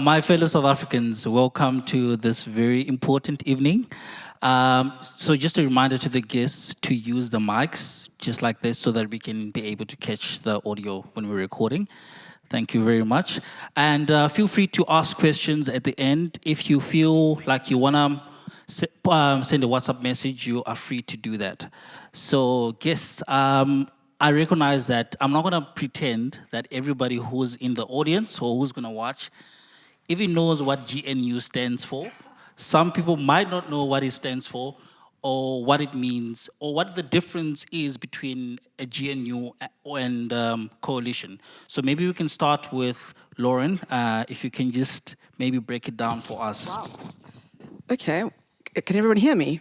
My fellow South Africans, welcome to this very important evening. So just a reminder to the guests to use the mics just like this so that we can be able to catch the audio when we're recording. Thank you very much. And feel free to ask questions at the end. If you feel like you want to send a WhatsApp message, you are free to do that. So guests, I recognize that I'm not going to pretend that everybody who's in the audience or who's going to watch even knows what GNU stands for. Some people might not know what it stands for or what it means or what the difference is between a GNU and coalition. So maybe we can start with Lauren, if you can just maybe break it down for us. Wow. Okay, can everyone hear me?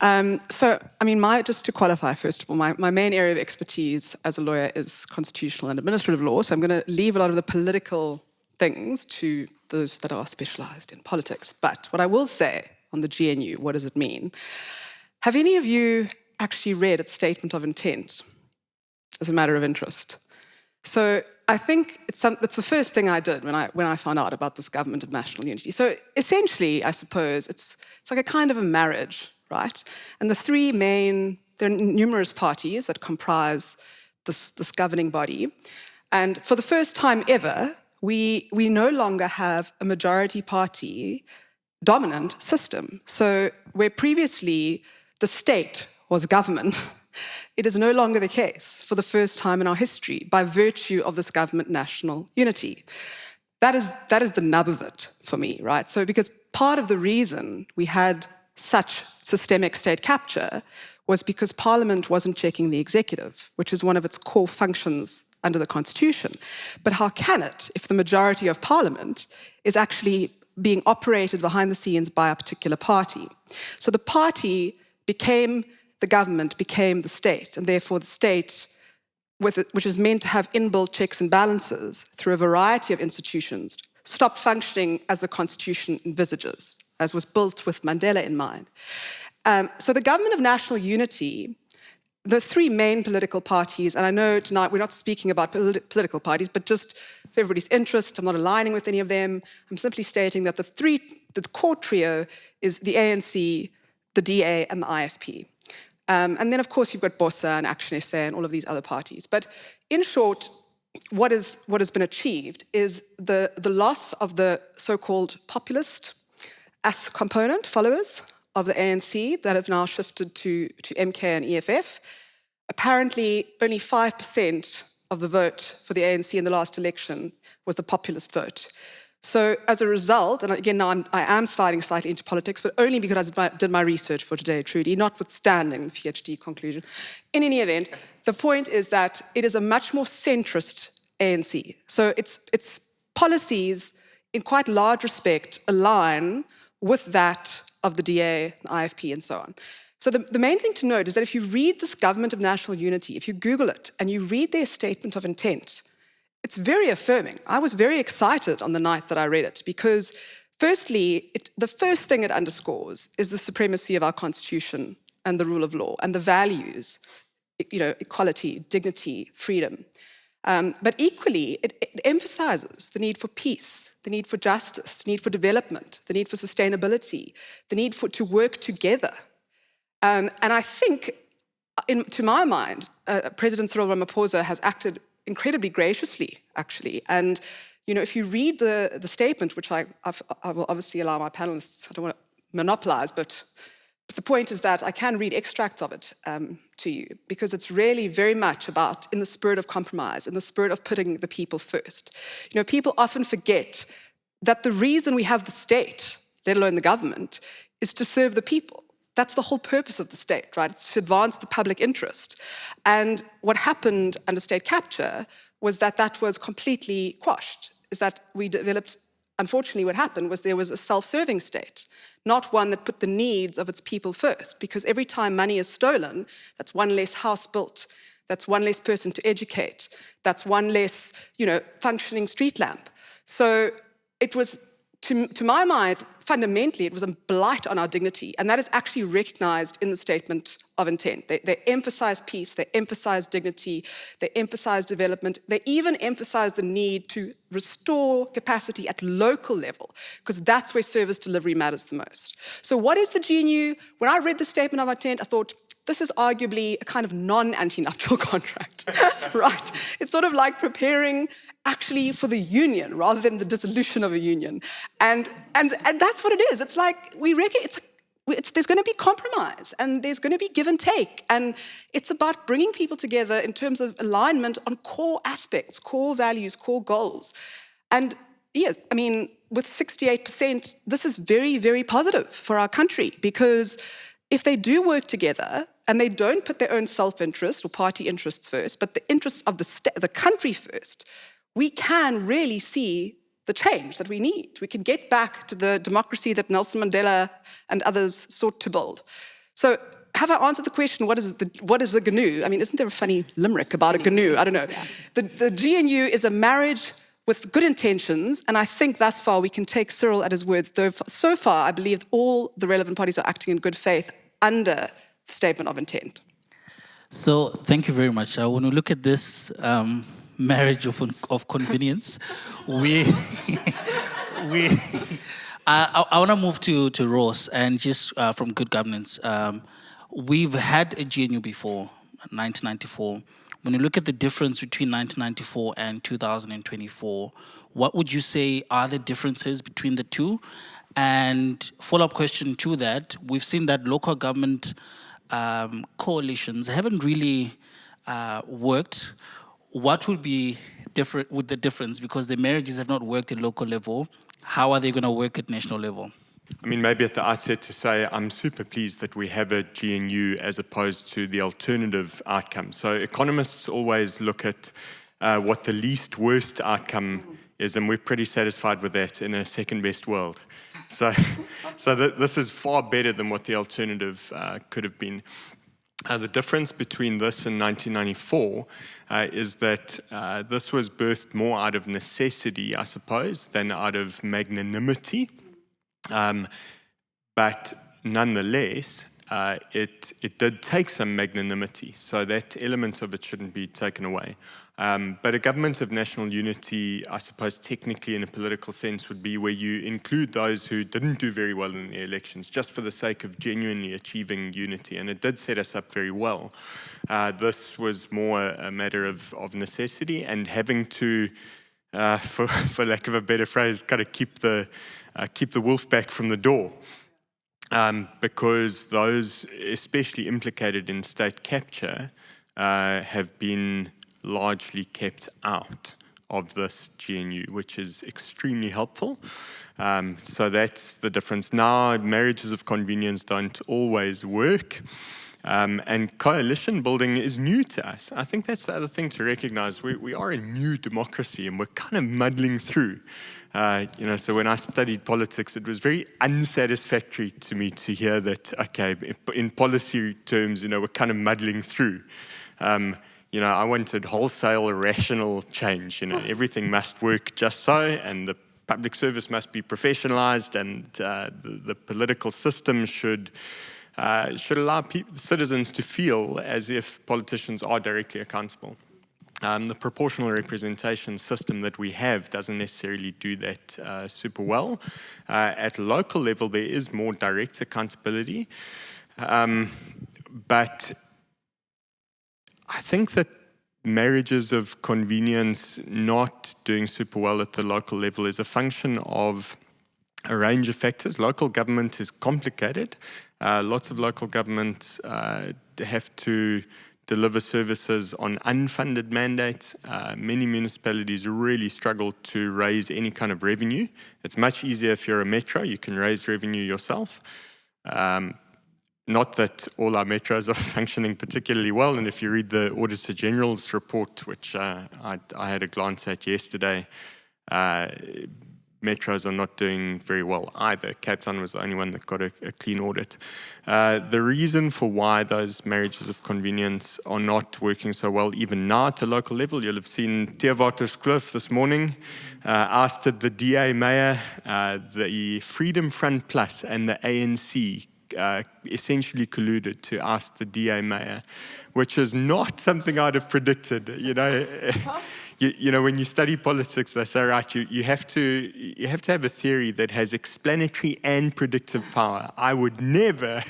Just to qualify, first of all, my main area of expertise as a lawyer is constitutional and administrative law, so I'm going to leave a lot of the political things to those that are specialized in politics. But what I will say on the GNU, what does it mean? Have any of you actually read its statement of intent as a matter of interest? So I think it's the first thing I did when I found out about this government of national unity. So essentially, I suppose, it's like a kind of a marriage, right? And there are numerous parties that comprise this governing body. And for the first time ever, we no longer have a majority party dominant system. So where previously the state was government, it is no longer the case for the first time in our history by virtue of this government national unity. That is the nub of it for me, right? So because part of the reason we had such systemic state capture was because Parliament wasn't checking the executive, which is one of its core functions under the Constitution. But how can it if the majority of Parliament is actually being operated behind the scenes by a particular party? So the party became the government, became the state, and therefore the state, which is meant to have inbuilt checks and balances through a variety of institutions, stopped functioning as the Constitution envisages, as was built with Mandela in mind. So the government of national unity, the three main political parties, and I know tonight we're not speaking about political parties, but just for everybody's interest, I'm not aligning with any of them. I'm simply stating that the core trio is the ANC, the DA, and the IFP. And then, of course, you've got BOSA and Action SA and all of these other parties. But in short, what has been achieved is the loss of the so-called populist as component followers of the ANC that have now shifted to MK and EFF. Apparently, only 5% of the vote for the ANC in the last election was the populist vote. So as a result, and again, now I am sliding slightly into politics, but only because I did my research for today, Trudy, notwithstanding the PhD conclusion. In any event, the point is that it is a much more centrist ANC. So its policies, in quite large respect, align with that of the DA, the IFP, and so on. So the main thing to note is that if you read this government of national unity, if you Google it and you read their statement of intent, it's very affirming. I was very excited on the night that I read it because, firstly, the first thing it underscores is the supremacy of our Constitution and the rule of law and the values, equality, dignity, freedom. But equally, it emphasizes the need for peace, the need for justice, the need for development, the need for sustainability, the need to work together. And I think, to my mind, President Cyril Ramaphosa has acted incredibly graciously, actually. And, if you read the statement, which I will obviously allow my panelists, I don't want to monopolize, but the point is that I can read extracts of it to you because it's really very much about in the spirit of compromise, in the spirit of putting the people first. People often forget that the reason we have the state, let alone the government, is to serve the people. That's the whole purpose of the state, right? It's to advance the public interest. And what happened under state capture was that was completely quashed, is that we developed, unfortunately what happened was there was a self-serving state, not one that put the needs of its people first, because every time money is stolen, that's one less house built, that's one less person to educate, that's one less, functioning street lamp. So it was, to my mind, fundamentally, it was a blight on our dignity. And that is actually recognized in the statement of intent. They emphasize peace, they emphasize dignity, they emphasize development, they even emphasize the need to restore capacity at local level, because that's where service delivery matters the most. So what is the GNU? When I read the statement of intent, I thought, this is arguably a kind of non-anti-nuptial contract, right? It's sort of like preparing actually for the union rather than the dissolution of a union. And that's what it is. It's like, we reckon, there's going to be compromise and there's going to be give and take. And it's about bringing people together in terms of alignment on core aspects, core values, core goals. And yes, I mean, with 68%, this is very, very positive for our country, because if they do work together and they don't put their own self-interest or party interests first, but the interests of the country first, we can really see the change that we need. We can get back to the democracy that Nelson Mandela and others sought to build. So have I answered the question, what is the GNU? I mean, isn't there a funny limerick about a GNU? I don't know. The GNU is a marriage with good intentions, and I think thus far we can take Cyril at his word. Though so far, I believe all the relevant parties are acting in good faith under the statement of intent. So thank you very much. I want to look at this marriage of convenience. I want to move to Ross, and just from good governance. We've had a GNU before, 1994. When you look at the difference between 1994 and 2024, what would you say are the differences between the two? And follow-up question to that, we've seen that local government coalitions haven't really worked. What would be different with the difference? Because the marriages have not worked at local level. How are they going to work at national level? I mean, maybe at the outset to say I'm super pleased that we have a GNU as opposed to the alternative outcome. So economists always look at what the least worst outcome is, and we're pretty satisfied with that in a second best world. So this is far better than what the alternative could have been. The difference between this and 1994 is that this was birthed more out of necessity, I suppose, than out of magnanimity. But nonetheless, it did take some magnanimity, so that element of it shouldn't be taken away. But a government of national unity, I suppose technically in a political sense, would be where you include those who didn't do very well in the elections, just for the sake of genuinely achieving unity, and it did set us up very well. This was more a matter of necessity and having to, for lack of a better phrase, kind of keep the wolf back from the door. Because those especially implicated in state capture have been largely kept out of this GNU, which is extremely helpful. So that's the difference. Now, marriages of convenience don't always work. And coalition building is new to us. I think that's the other thing to recognize. We are a new democracy and we're kind of muddling through. So when I studied politics, it was very unsatisfactory to me to hear that, okay, in policy terms, we're kind of muddling through. I wanted wholesale, rational change. Everything must work just so, and the public service must be professionalized, and the political system should allow citizens to feel as if politicians are directly accountable. The proportional representation system that we have doesn't necessarily do that super well. At local level, there is more direct accountability, but I think that marriages of convenience not doing super well at the local level is a function of a range of factors. Local government is complicated. Lots of local governments have to deliver services on unfunded mandates. Many municipalities really struggle to raise any kind of revenue. It's much easier if you're a metro, you can raise revenue yourself. Not that all our metros are functioning particularly well, and if you read the Auditor General's report, which I had a glance at yesterday, metros are not doing very well either. Cape Town was the only one that got a clean audit. The reason for why those marriages of convenience are not working so well even now at the local level, you'll have seen Theewaterskloof this morning ousted the DA mayor, the Freedom Front Plus and the ANC essentially colluded to oust the DA mayor, which is not something I'd have predicted, you know. You know, when you study politics, they say, right, you have to have a theory that has explanatory and predictive power. I would never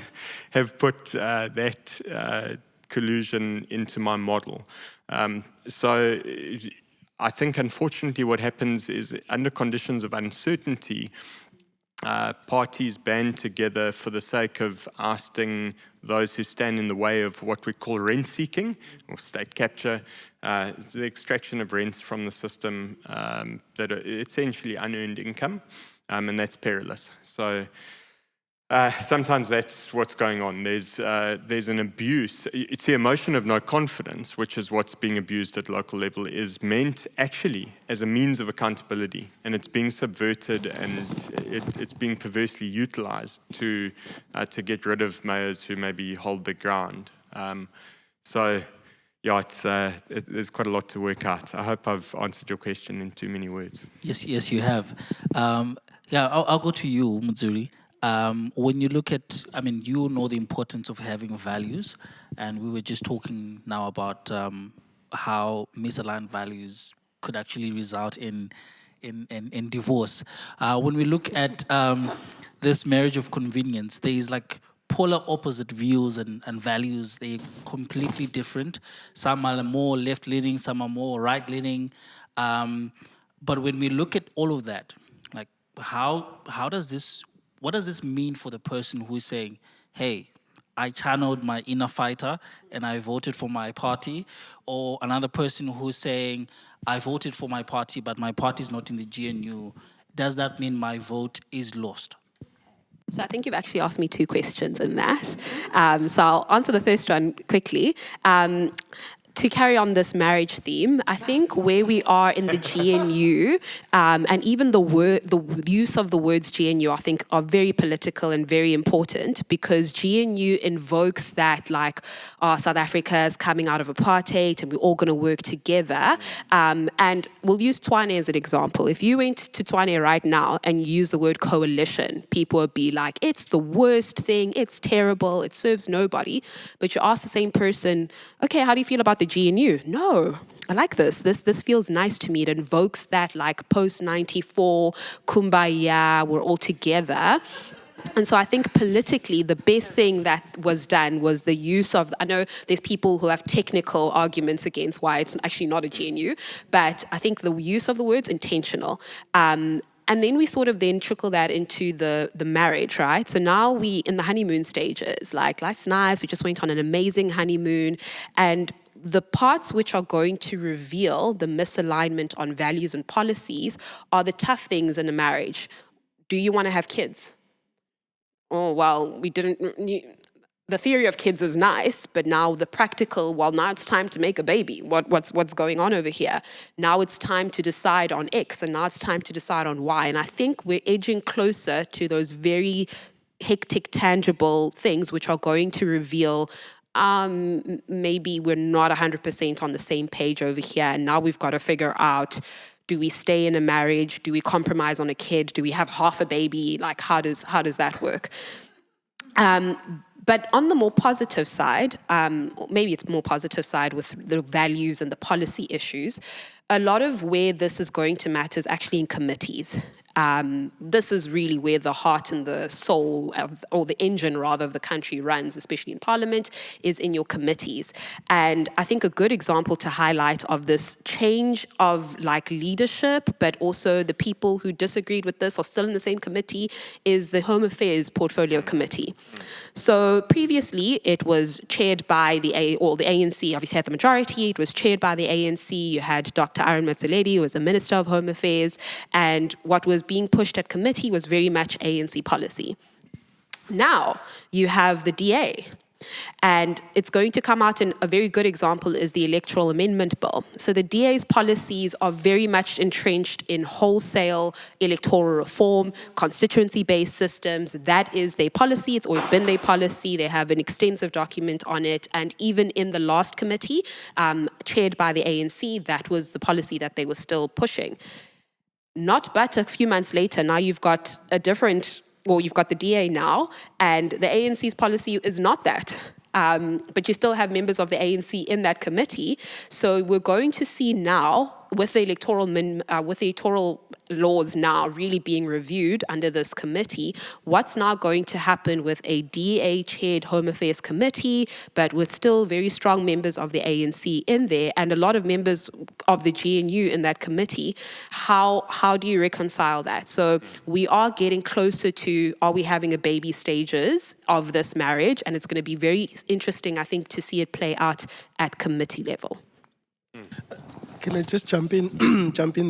have put that collusion into my model. So I think, unfortunately, what happens is under conditions of uncertainty, parties band together for the sake of ousting those who stand in the way of what we call rent seeking or state capture. It's the extraction of rents from the system that are essentially unearned income, and that's perilous. So sometimes that's what's going on. There's an abuse. It's the emotion of no confidence, which is what's being abused at local level, is meant actually as a means of accountability, and it's being subverted and it's being perversely utilized to get rid of mayors who maybe hold the ground. So yeah, there's quite a lot to work out. I hope I've answered your question in too many words. Yes, you have. Yeah, I'll go to you, Mudzuli. When you look at, I mean, you know the importance of having values, and we were just talking now about how misaligned values could actually result in divorce. When we look at this marriage of convenience, there is like polar opposite views and values. They're completely different. Some are more left-leaning, some are more right-leaning. But when we look at all of that, like how does this, what does this mean for the person who is saying, hey, I channeled my inner fighter and I voted for my party, or another person who's saying, I voted for my party, but my party is not in the GNU. Does that mean my vote is lost? So I think you've actually asked me two questions in that. So I'll answer the first one quickly. To carry on this marriage theme, I think where we are in the GNU, and even the use of the words GNU, I think are very political and very important, because GNU invokes that like, South Africa is coming out of apartheid and we're all going to work together. And we'll use Tshwane as an example. If you went to Tshwane right now and you use the word coalition, people would be like, it's the worst thing, it's terrible, it serves nobody. But you ask the same person, okay, how do you feel about the GNU? No, I like this. This feels nice to me. It invokes that like post-94 kumbaya, we're all together. And so I think politically, the best thing that was done was the use of, I know there's people who have technical arguments against why it's actually not a GNU, but I think the use of the word's intentional. And then we sort of then trickle that into the marriage, right? So now we in the honeymoon stages, like life's nice, we just went on an amazing honeymoon, and the parts which are going to reveal the misalignment on values and policies are the tough things in a marriage. Do you want to have kids? Oh, well, we didn't. The theory of kids is nice, but now the practical, well, now it's time to make a baby. What's going on over here? Now it's time to decide on X, and now it's time to decide on Y. And I think we're edging closer to those very hectic, tangible things which are going to reveal maybe we're not 100% on the same page over here, and now we've got to figure out, do we stay in a marriage? Do we compromise on a kid? Do we have half a baby? Like, how does that work? But on the more positive side, maybe it's more positive side with the values and the policy issues, a lot of where this is going to matter is actually in committees. This is really where the heart and the soul, or the engine rather, of the country runs, especially in Parliament, is in your committees. And I think a good example to highlight of this change of like leadership, but also the people who disagreed with this are still in the same committee, is the Home Affairs Portfolio Committee. So previously it was chaired by the ANC obviously had the majority. It was chaired by the ANC. You had Dr. Mbekezeli, who was the Minister of Home Affairs, and what was being pushed at committee was very much ANC policy. Now you have the DA, And it's going to come out in a very good example is the Electoral Amendment Bill. So the DA's policies are very much entrenched in wholesale electoral reform, constituency-based systems. That is their policy. It's always been their policy. They have an extensive document on it. And even in the last committee, chaired by the ANC, that was the policy that they were still pushing. Not but a few months later, now you've got you've got the DA now, and the ANC's policy is not that. But you still have members of the ANC in that committee. So we're going to see now, with the electoral laws now really being reviewed under this committee, what's now going to happen with a DA-chaired Home Affairs Committee, but with still very strong members of the ANC in there, and a lot of members of the GNU in that committee. How do you reconcile that? So we are getting closer to, are we having a baby stages of this marriage? And it's going to be very interesting, I think, to see it play out at committee level. Can I just jump in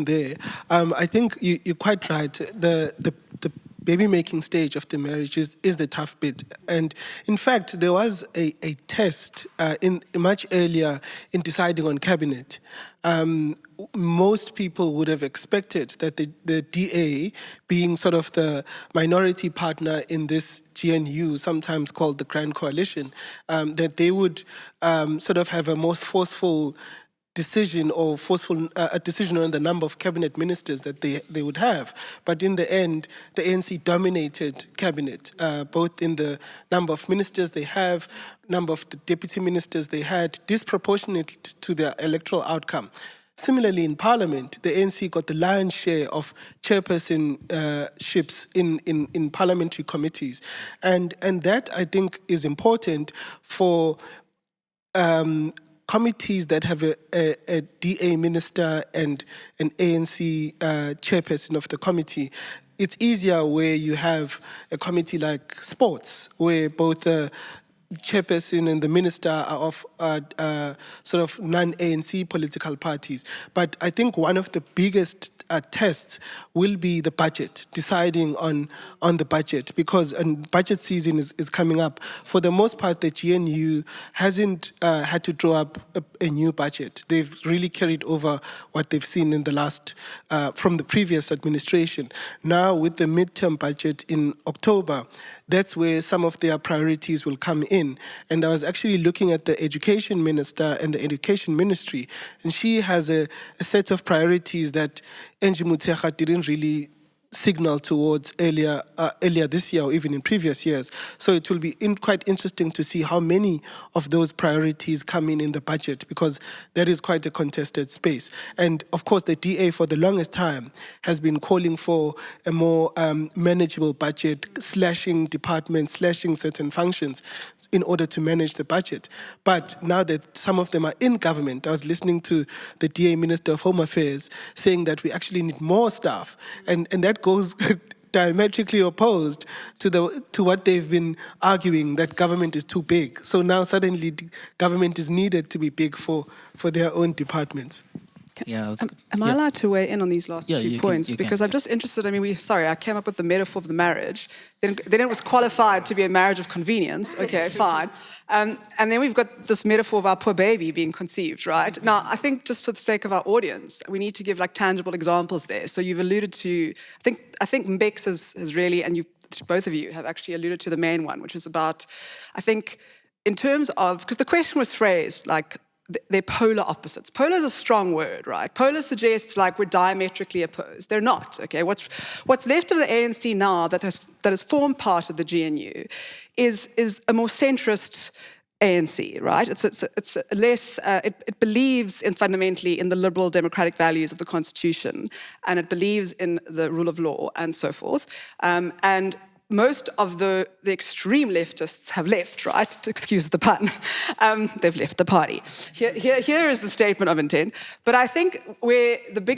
there? I think you're quite right. The baby-making stage of the marriage is the tough bit. And in fact, there was a test much earlier in deciding on cabinet. Most people would have expected that the DA, being sort of the minority partner in this GNU, sometimes called the Grand Coalition, that they would sort of have a more forceful decision or a decision on the number of cabinet ministers that they would have. But in the end, the ANC dominated cabinet, both in the number of ministers they have, number of the deputy ministers they had, disproportionate to their electoral outcome. Similarly, in Parliament, the ANC got the lion's share of chairpersonships in parliamentary committees. And that, I think, is important for committees that have a DA minister and an ANC chairperson of the committee. It's easier where you have a committee like sports, where both the chairperson and the minister are of sort of non-ANC political parties. But I think one of the biggest tests will be the budget, deciding on the budget, because budget season is coming up. For the most part, the GNU hasn't had to draw up a new budget. They've really carried over what they've seen in the last, from the previous administration. Now, with the midterm budget in October, that's where some of their priorities will come in. And I was actually looking at the education minister and the education ministry, and she has a set of priorities that Angie Motshekga didn't really signal towards earlier this year or even in previous years. So it will be quite interesting to see how many of those priorities come in the budget, because that is quite a contested space. And of course, the DA for the longest time has been calling for a more manageable budget, slashing departments, slashing certain functions in order to manage the budget. But now that some of them are in government, I was listening to the DA Minister of Home Affairs saying that we actually need more staff, and that goes diametrically opposed to what they've been arguing, that government is too big. So now suddenly government is needed to be big for their own departments. Yeah, Am I allowed to weigh in on these last two points? Because can. I'm just interested. I mean, I came up with the metaphor of the marriage. Then it was qualified to be a marriage of convenience. Okay, fine. And then we've got this metaphor of our poor baby being conceived, right? Now, I think just for the sake of our audience, we need to give like tangible examples there. So you've alluded to, I think Mbex has really, and both of you have actually alluded to the main one, which is about, I think, in terms of, because the question was phrased like, they're polar opposites. Polar is a strong word, right? Polar suggests like we're diametrically opposed. They're not, okay? What's left of the ANC now that has formed part of the GNU is a more centrist ANC, right? It's less, it believes fundamentally in the liberal democratic values of the Constitution, and it believes in the rule of law and so forth. And most of the extreme leftists have left, right? Excuse the pun. They've left the party. Here is the statement of intent. But I think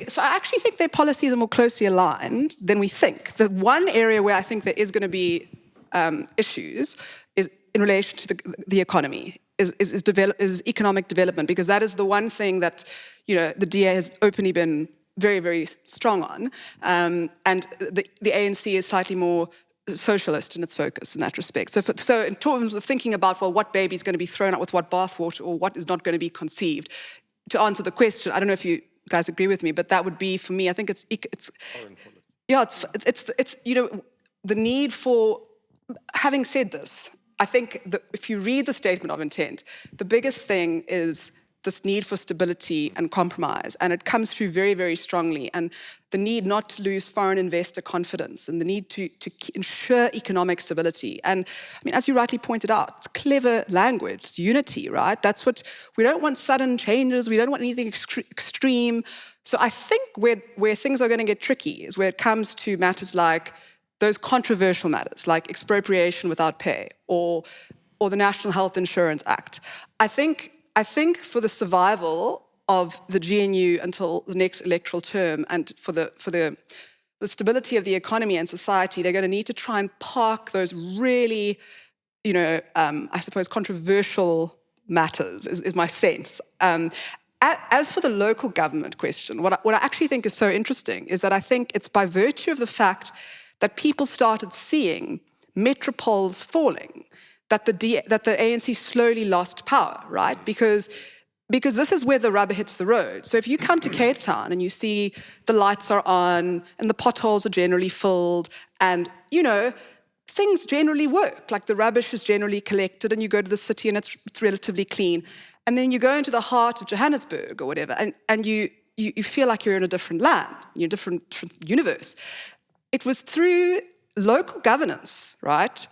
so I actually think their policies are more closely aligned than we think. The one area where I think there is going to be issues is in relation to the economy, is economic development, because that is the one thing that, the DA has openly been very, very strong on. And the ANC is slightly more socialist in its focus in that respect. So in terms of thinking about, well, what baby is going to be thrown out with what bathwater or what is not going to be conceived, to answer the question, I don't know if you guys agree with me, but that would be, for me, I think it's the need for, having said this, I think that if you read the statement of intent, the biggest thing is this need for stability and compromise, and it comes through very, very strongly, and the need not to lose foreign investor confidence, and the need to ensure economic stability. And I mean, as you rightly pointed out, it's clever language, it's unity, right? That's what, we don't want sudden changes, we don't want anything extreme. So I think where things are going to get tricky is where it comes to matters like those controversial matters, like expropriation without pay, or the National Health Insurance Act. I think for the survival of the GNU until the next electoral term, and for the stability of the economy and society, they're going to need to try and park those really, I suppose, controversial matters, is my sense. As for the local government question, what I actually think is so interesting is that I think it's by virtue of the fact that people started seeing metropoles falling, that the ANC slowly lost power, right? Because this is where the rubber hits the road. So if you come to Cape Town and you see the lights are on and the potholes are generally filled and, things generally work, like the rubbish is generally collected and you go to the city and it's relatively clean. And then you go into the heart of Johannesburg or whatever and you feel like you're in a different land, you're in a different universe. It was through local governance, right,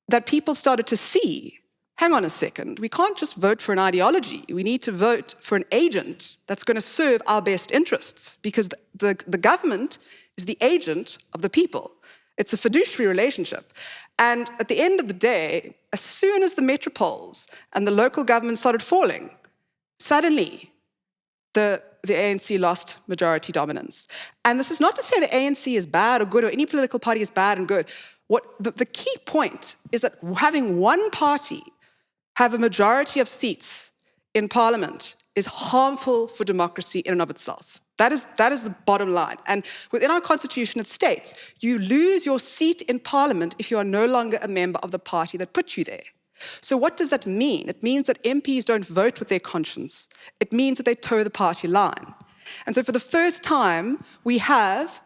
that people started to see, hang on a second, we can't just vote for an ideology. We need to vote for an agent that's going to serve our best interests, because the government is the agent of the people. It's a fiduciary relationship. And at the end of the day, as soon as the metropoles and the local government started falling, suddenly the ANC lost majority dominance. And this is not to say the ANC is bad or good, or any political party is bad and good. The key point is that having one party have a majority of seats in parliament is harmful for democracy in and of itself. That is the bottom line. And within our constitution, it states you lose your seat in parliament if you are no longer a member of the party that put you there. So what does that mean? It means that MPs don't vote with their conscience. It means that they toe the party line. And so for the first time, we have,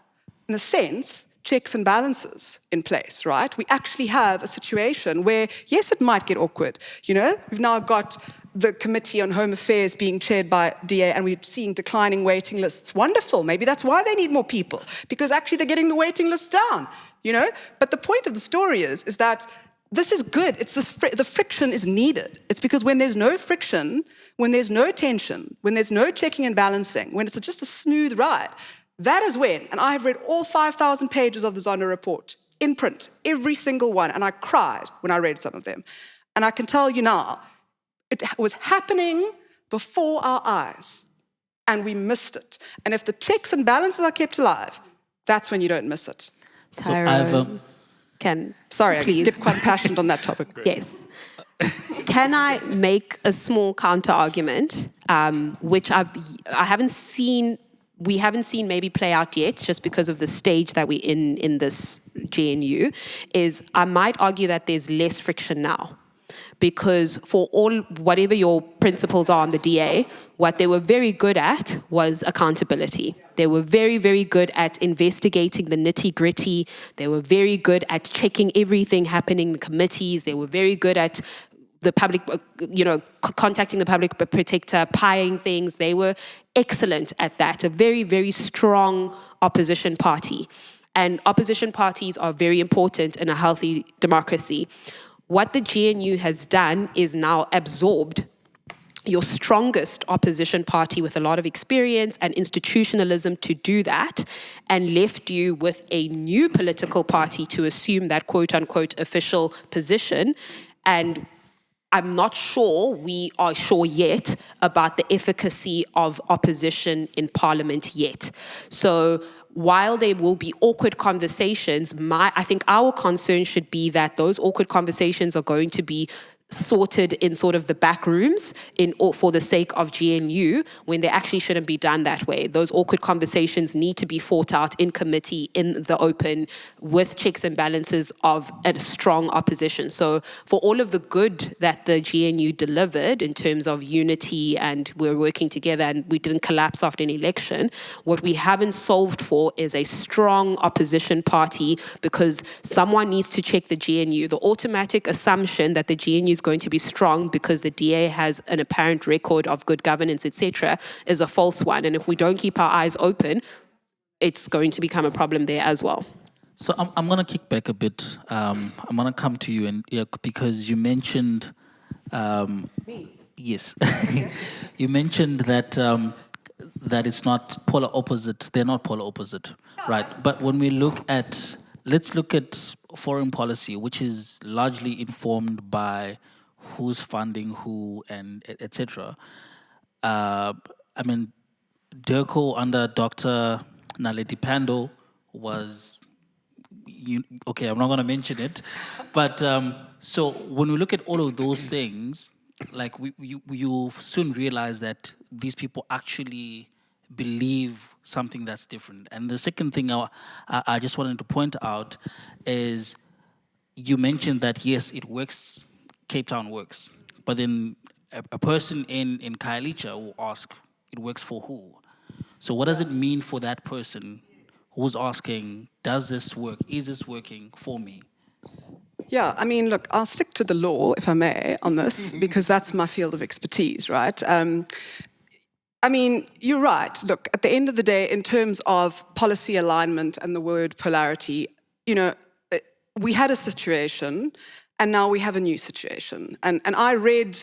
in a sense, checks and balances in place, right? We actually have a situation where, yes, it might get awkward. We've now got the Committee on Home Affairs being chaired by DA, and we're seeing declining waiting lists. Wonderful. Maybe that's why they need more people, because actually they're getting the waiting lists down, But the point of the story is that this is good. It's the friction is needed. It's because when there's no friction, when there's no tension, when there's no checking and balancing, when it's just a smooth ride, that is when, and I have read all 5,000 pages of the Zondo report in print, every single one, and I cried when I read some of them. And I can tell you now, it was happening before our eyes, and we missed it. And if the checks and balances are kept alive, that's when you don't miss it. Tyrone, Sorry, please. I get quite passionate on that topic. Yes. Can I make a small counter argument, which we haven't seen maybe play out yet, just because of the stage that we're in this GNU, is I might argue that there's less friction now. Because for whatever your principles are on the DA, what they were very good at was accountability. They were very, very good at investigating the nitty-gritty. They were very good at checking everything happening in committees. They were very good at the public, contacting the public protector, pieing things. They were excellent at that. A very, very strong opposition party. And opposition parties are very important in a healthy democracy. What the GNU has done is now absorbed your strongest opposition party with a lot of experience and institutionalism to do that, and left you with a new political party to assume that quote-unquote official position. And I'm not sure we are sure yet about the efficacy of opposition in parliament yet. So while there will be awkward conversations, I think our concern should be that those awkward conversations are going to be sorted in sort of the back rooms or for the sake of GNU, when they actually shouldn't be done that way. Those awkward conversations need to be fought out in committee, in the open, with checks and balances of a strong opposition. So for all of the good that the GNU delivered in terms of unity and we're working together and we didn't collapse after an election, what we haven't solved for is a strong opposition party, because someone needs to check the GNU. The automatic assumption that the GNU is going to be strong because the DA has an apparent record of good governance, etc., is a false one. And if we don't keep our eyes open, it's going to become a problem there as well. So I'm going to kick back a bit. I'm going to come to you, and because you mentioned, yes, you mentioned that that it's not polar opposite. They're not polar opposite, right? But when we look at, let's look at foreign policy, which is largely informed by who's funding who and etc. I mean, DIRCO under Dr. Naledi Pandor was, okay, I'm not going to mention it, but so when we look at all of those things, like you soon realize that these people actually believe something that's different. And the second thing I just wanted to point out is you mentioned that, yes, it works, Cape Town works, but then a person in Khayelitsha will ask, it works for who? So what does it mean for that person who's asking, does this work? Is this working for me? Yeah, I mean, look, I'll stick to the law, if I may, on this, because that's my field of expertise, right? I mean, you're right. Look, at the end of the day, in terms of policy alignment and the word polarity, you know, we had a situation and now we have a new situation. And I read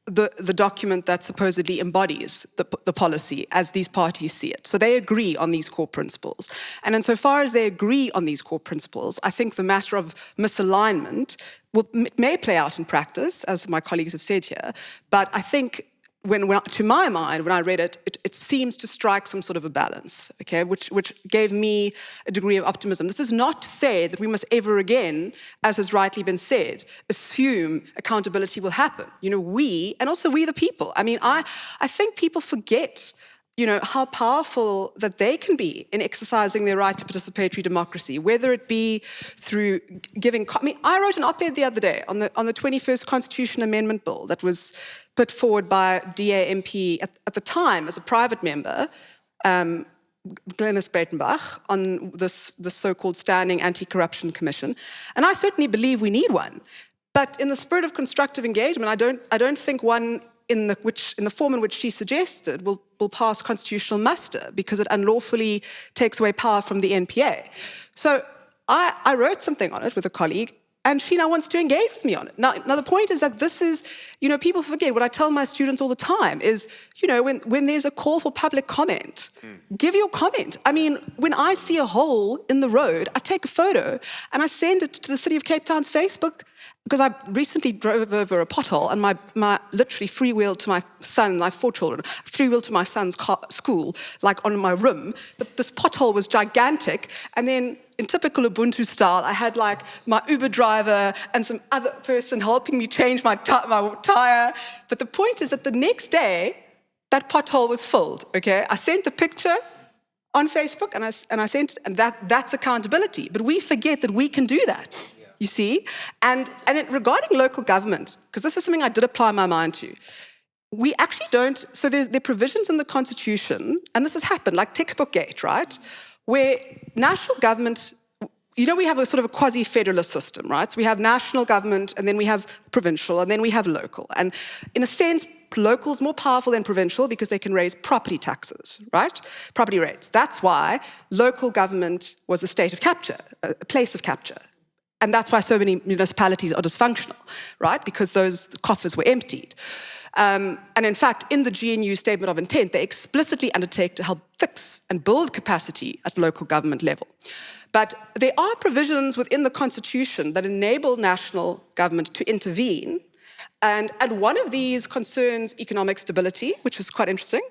the document that supposedly embodies the policy as these parties see it. So they agree on these core principles. And insofar as they agree on these core principles, I think the matter of misalignment may play out in practice, as my colleagues have said here, but I think when to my mind, when I read it, it seems to strike some sort of a balance, okay, which gave me a degree of optimism. This is not to say that we must ever again, as has rightly been said, assume accountability will happen. You know, we, and also we the people. I mean, I think people forget, you know, how powerful that they can be in exercising their right to participatory democracy, whether it be through giving... I mean, I wrote an op-ed the other day on the 21st Constitution Amendment Bill that was put forward by DA MP at the time as a private member, Glenys Breitenbach, on this so-called Standing Anti-Corruption Commission. And I certainly believe we need one. But in the spirit of constructive engagement, I don't think one in the form in which she suggested will pass constitutional muster, because it unlawfully takes away power from the NPA. So I wrote something on it with a colleague, and she now wants to engage with me on it. Now the point is that this is, you know, people forget, what I tell my students all the time is, you know, when there's a call for public comment, give your comment. I mean, when I see a hole in the road, I take a photo and I send it to the City of Cape Town's Facebook, because I recently drove over a pothole and my literally freewheeled to my son, I have 4 children, freewheeled to my son's school, like on my rim. This pothole was gigantic, and then in typical Ubuntu style, I had like my Uber driver and some other person helping me change my tire. But the point is that the next day, that pothole was filled, okay? I sent the picture on Facebook and I sent it, and that's accountability. But we forget that we can do that. You see? And regarding local government, because this is something I did apply my mind to, we actually don't, so there are provisions in the Constitution, and this has happened, like textbook gate, right? Where national government, you know, we have a sort of a quasi-federalist system, right? So we have national government, and then we have provincial, and then we have local. And in a sense, local is more powerful than provincial because they can raise property taxes, right? Property rates. That's why local government was a state of capture, a place of capture. And that's why so many municipalities are dysfunctional, right? Because those coffers were emptied. And in fact, in the GNU Statement of Intent, they explicitly undertake to help fix and build capacity at local government level. But there are provisions within the Constitution that enable national government to intervene. And one of these concerns economic stability, which is quite interesting.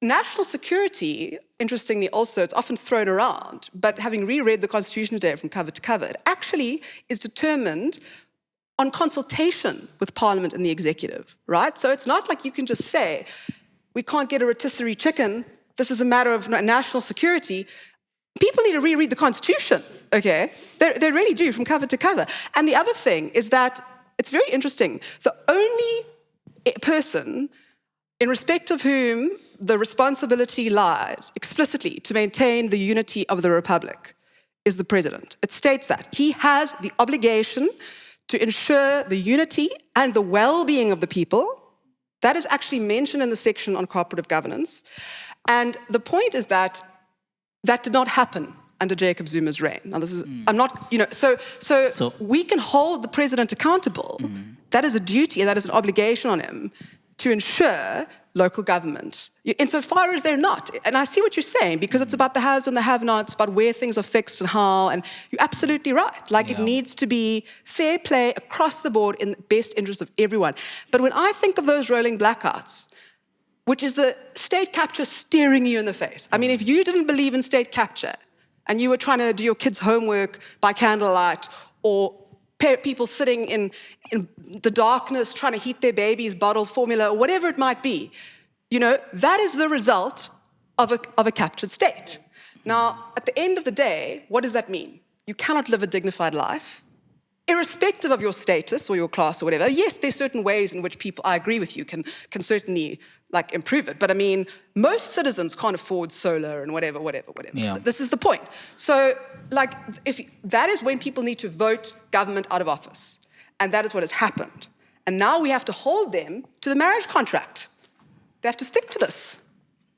National security, interestingly also, it's often thrown around, but having reread the Constitution today from cover to cover, it actually is determined on consultation with Parliament and the executive, right? So it's not like you can just say, we can't get a rotisserie chicken, this is a matter of national security. People need to reread the Constitution, okay? They really do, from cover to cover. And the other thing is that it's very interesting. The only person in respect of whom the responsibility lies explicitly to maintain the unity of the Republic is the President. It states that. He has the obligation to ensure the unity and the well-being of the people. That is actually mentioned in the section on cooperative governance. And the point is that that did not happen under Jacob Zuma's reign. Now, this is, I'm not, so we can hold the president accountable. That is a duty, that is an obligation on him to ensure local government, insofar as they're not. And I see what you're saying, because it's about the haves and the have-nots, about where things are fixed and how, and you're absolutely right. Like, it needs to be fair play across the board in the best interest of everyone. But when I think of those rolling blackouts, which is the state capture staring you in the face. I mean, if you didn't believe in state capture and you were trying to do your kids' homework by candlelight, or people sitting in the darkness trying to heat their baby's bottled formula, or whatever it might be, that is the result of a captured state. Now, at the end of the day, what does that mean? You cannot live a dignified life, irrespective of your status or your class or whatever. Yes, there's certain ways in which people, I agree with you, can certainly improve it. But I mean, most citizens can't afford solar and whatever. Yeah. This is the point. So, if that is when people need to vote government out of office. And that is what has happened. And now we have to hold them to the marriage contract. They have to stick to this.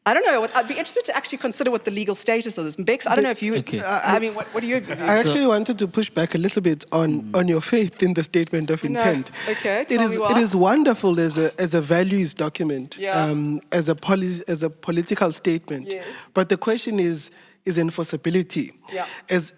I don't know. I'd be interested to actually consider what the legal status of this. Bex, I don't know if you... Okay. What are your views? I actually wanted to push back a little bit on your faith in the statement of intent. No. Okay, it is wonderful as a values document, as a political statement. Yes. But the question is enforceability. Yeah.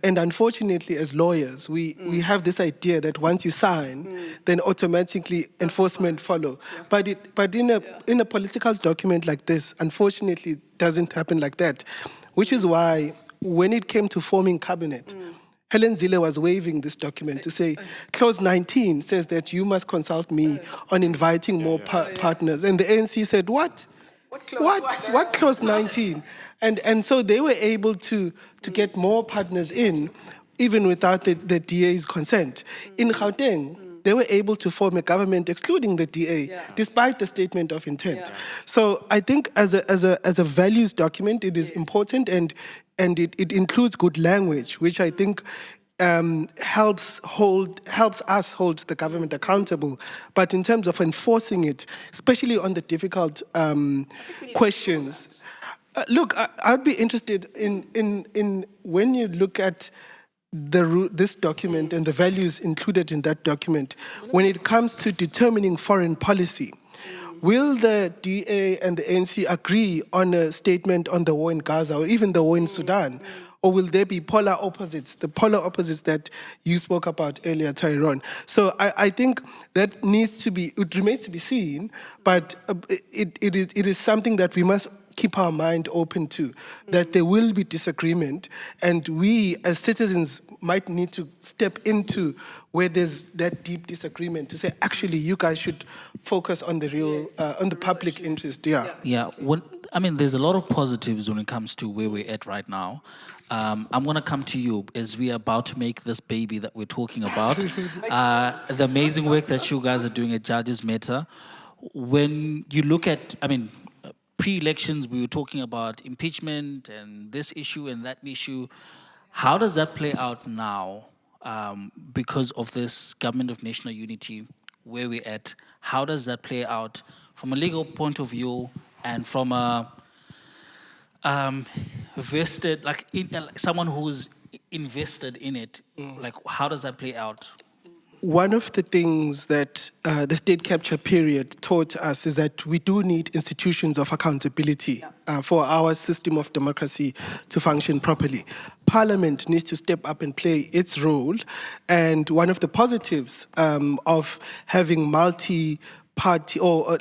And unfortunately, as lawyers, we have this idea that once you sign, then automatically enforcement follow. Yeah. But in a political document like this, unfortunately, it doesn't happen like that. Which is why, when it came to forming cabinet, Helen Zille was waiving this document to say, clause 19 says that you must consult me on inviting more partners. And the ANC said, what? What clause 19? And so they were able to get more partners in, even without the DA's consent. In Gauteng, they were able to form a government excluding the DA, despite the statement of intent. Yeah. So I think as a values document, it is important, and it includes good language, which I think helps us hold the government accountable. But in terms of enforcing it, especially on the difficult questions. Look, I'd be interested in when you look at this document and the values included in that document, when it comes to determining foreign policy, will the DA and the ANC agree on a statement on the war in Gaza or even the war in Sudan? Or will there be polar opposites, the polar opposites that you spoke about earlier, Tyrone? So I think that it remains to be seen, but it is something that we must keep our mind open to, that there will be disagreement, and we as citizens might need to step into where there's that deep disagreement to say, actually, you guys should focus on the real, on the public interest. Yeah. There's a lot of positives when it comes to where we're at right now. I'm going to come to you as we are about to make this baby that we're talking about. The amazing work that you guys are doing at Judges Matter. When you look at, pre-elections, we were talking about impeachment and this issue and that issue. How does that play out now because of this government of national unity, where we're at? How does that play out from a legal point of view and from a vested, someone who's invested in it? How does that play out? One of the things that the state capture period taught us is that we do need institutions of accountability for our system of democracy to function properly. Parliament needs to step up and play its role, and one of the positives of having multi-party, or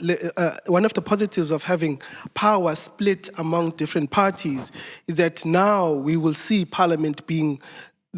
one of the positives of having power split among different parties is that now we will see Parliament being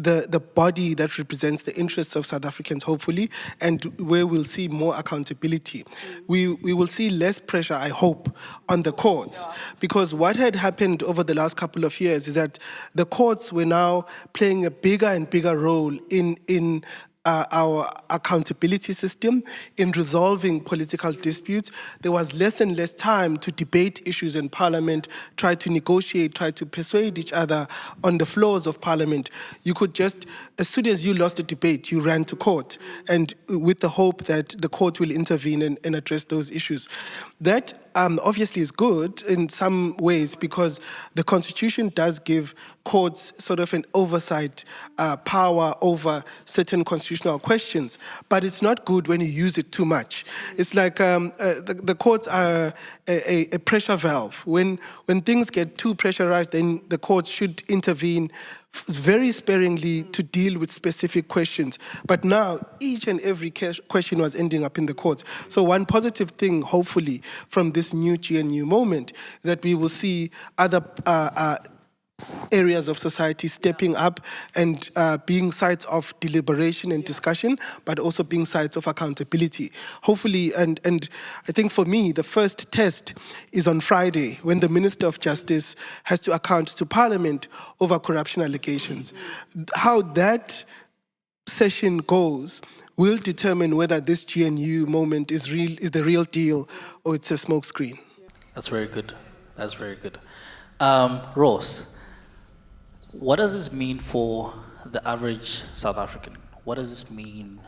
the body that represents the interests of South Africans, hopefully, and where we'll see more accountability. We will see less pressure, I hope, on the courts, because what had happened over the last couple of years is that the courts were now playing a bigger and bigger role in our accountability system, in resolving political disputes. There was less and less time to debate issues in Parliament, try to negotiate, try to persuade each other on the floors of Parliament. You could just, as soon as you lost a debate, you ran to court, and with the hope that the court will intervene and address those issues. That obviously is good in some ways, because the Constitution does give courts sort of an oversight power over certain constitutional questions, but it's not good when you use it too much. It's like the courts are a pressure valve. When things get too pressurized, then the courts should intervene very sparingly to deal with specific questions. But now, each and every question was ending up in the courts. So one positive thing, hopefully, from this new GNU moment is that we will see other areas of society stepping up and being sites of deliberation and discussion, but also being sites of accountability. Hopefully, and I think for me, the first test is on Friday, when the Minister of Justice has to account to Parliament over corruption allegations. How that session goes will determine whether this GNU moment is the real deal, or it's a smokescreen. That's very good. That's very good. Rose, what does this mean for the average South African? What does this mean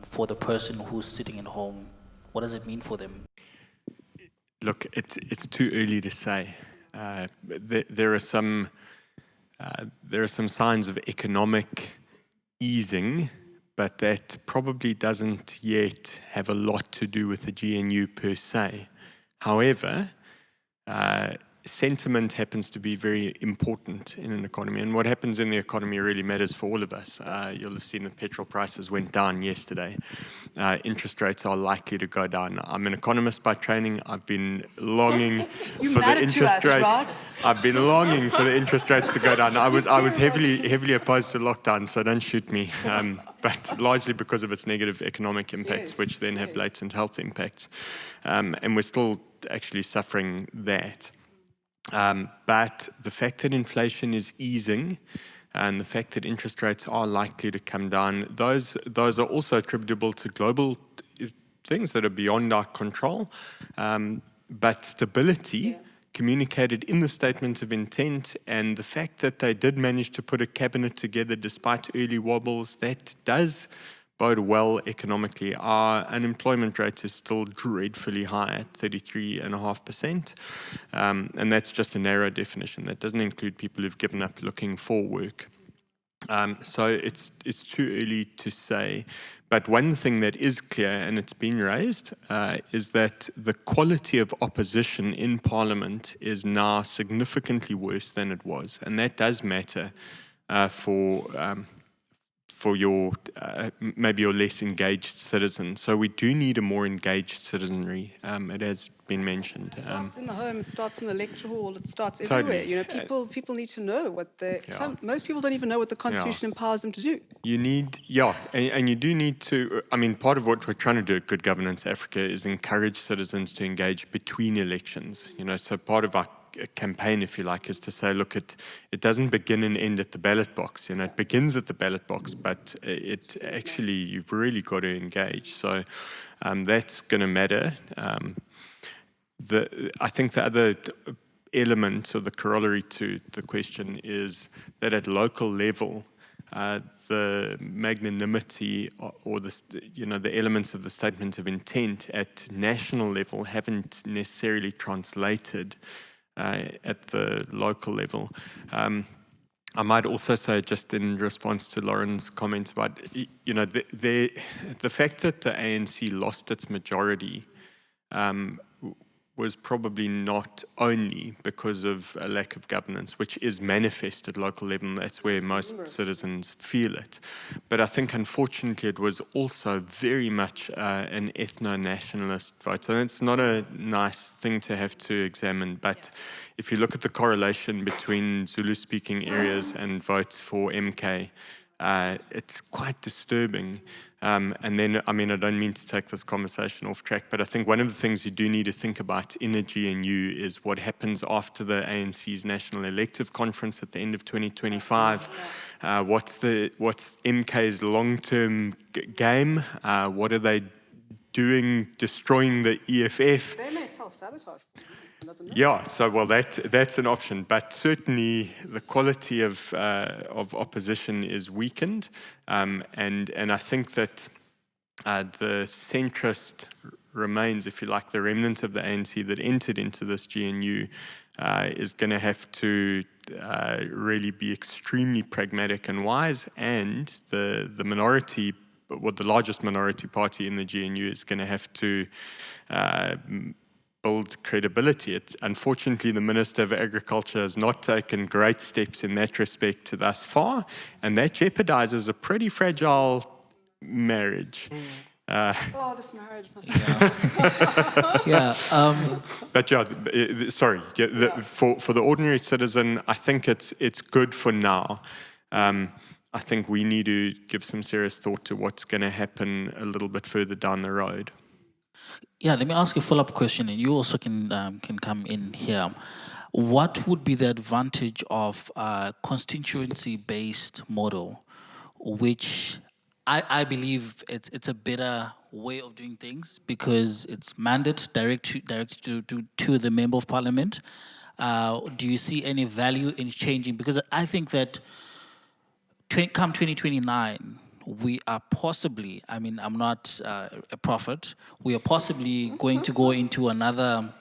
for the person who's sitting at home? What does it mean for them? Look, it's too early to say. There are some signs of economic easing, but that probably doesn't yet have a lot to do with the GNU per se. However, sentiment happens to be very important in an economy, and what happens in the economy really matters for all of us. You'll have seen that petrol prices went down yesterday. Interest rates are likely to go down. I'm an economist by training. I've been longing for the interest rates. Ross. I've been longing for the interest rates to go down. I was heavily opposed to lockdown, so don't shoot me. But largely because of its negative economic impacts, which then have latent health impacts, and we're still actually suffering that. But the fact that inflation is easing and the fact that interest rates are likely to come down, those are also attributable to global things that are beyond our control. But stability communicated in the statement of intent, and the fact that they did manage to put a cabinet together despite early wobbles, that does bode well economically. Our unemployment rate is still dreadfully high at 33.5%, and that's just a narrow definition. That doesn't include people who've given up looking for work. So it's too early to say. But one thing that is clear, and it's been raised, is that the quality of opposition in Parliament is now significantly worse than it was, and that does matter for your maybe your less engaged citizens. So we do need a more engaged citizenry. It has been mentioned. It starts in the home, it starts in the lecture hall, it starts everywhere. You know, people need to know what most people don't even know what the Constitution empowers them to do. You need, and you do need to, I mean, part of what we're trying to do at Good Governance Africa is encourage citizens to engage between elections. You know, so part of our campaign, if you like, is to say, look, it doesn't begin and end at the ballot box. You know, it begins at the ballot box, but it actually, you've really got to engage. So that's going to matter. I think the other element or the corollary to the question is that at local level, the magnanimity or the elements of the statement of intent at national level haven't necessarily translated at the local level. I might also say, just in response to Lauren's comments about, you know, the fact that the ANC lost its majority was probably not only because of a lack of governance, which is manifest at local level. That's where most citizens feel it. But I think, unfortunately, it was also very much an ethno-nationalist vote. So it's not a nice thing to have to examine. But if you look at the correlation between Zulu-speaking areas and votes for MK, it's quite disturbing. And then, I mean, I don't mean to take this conversation off track, but I think one of the things you do need to think about in a GNU is what happens after the ANC's National Elective Conference at the end of 2025. What's MK's long-term game? What are they doing, destroying the EFF? They may self-sabotage. Yeah, so well, that's an option, but certainly the quality of opposition is weakened, and I think that the centrist remains, if you like, the remnant of the ANC that entered into this GNU is going to have to really be extremely pragmatic and wise, and the minority, well, the largest minority party in the GNU is going to have to build credibility. Unfortunately, the Minister of Agriculture has not taken great steps in that respect thus far, and that jeopardizes a pretty fragile marriage. This marriage must be... But yeah, sorry, for the ordinary citizen, I think it's good for now. I think we need to give some serious thought to what's going to happen a little bit further down the road. Yeah, let me ask you a follow-up question, and you also can come in here. What would be the advantage of a constituency-based model, which I believe it's a better way of doing things because it's directed to the member of parliament. Do you see any value in changing? Because I think that come 2029, we are possibly, I mean, I'm not a prophet, we are possibly going to go into another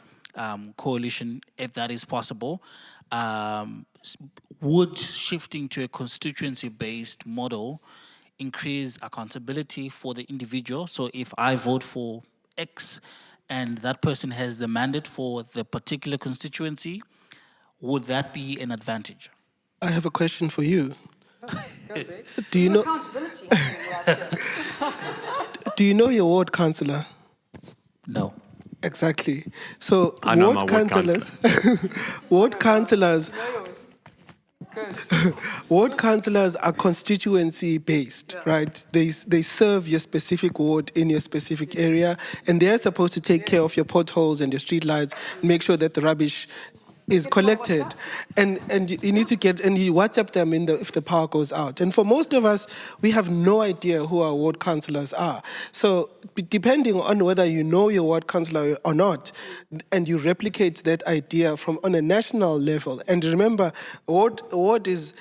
coalition, if that is possible. Would shifting to a constituency-based model increase accountability for the individual? So if I vote for X and that person has the mandate for the particular constituency, would that be an advantage? I have a question for you. Do you know accountability? Do you know your ward councillor? No. Exactly. So I know my ward councillor. Ward councillors. Good. Ward councillors are constituency based, right? They serve your specific ward in your specific area, and they're supposed to take care of your potholes and your street lights, make sure that the rubbish is collected, and you need to you WhatsApp them if the power goes out. And for most of us, we have no idea who our ward councillors are. So depending on whether you know your ward councillor or not, and you replicate that idea on a national level. And remember, ward is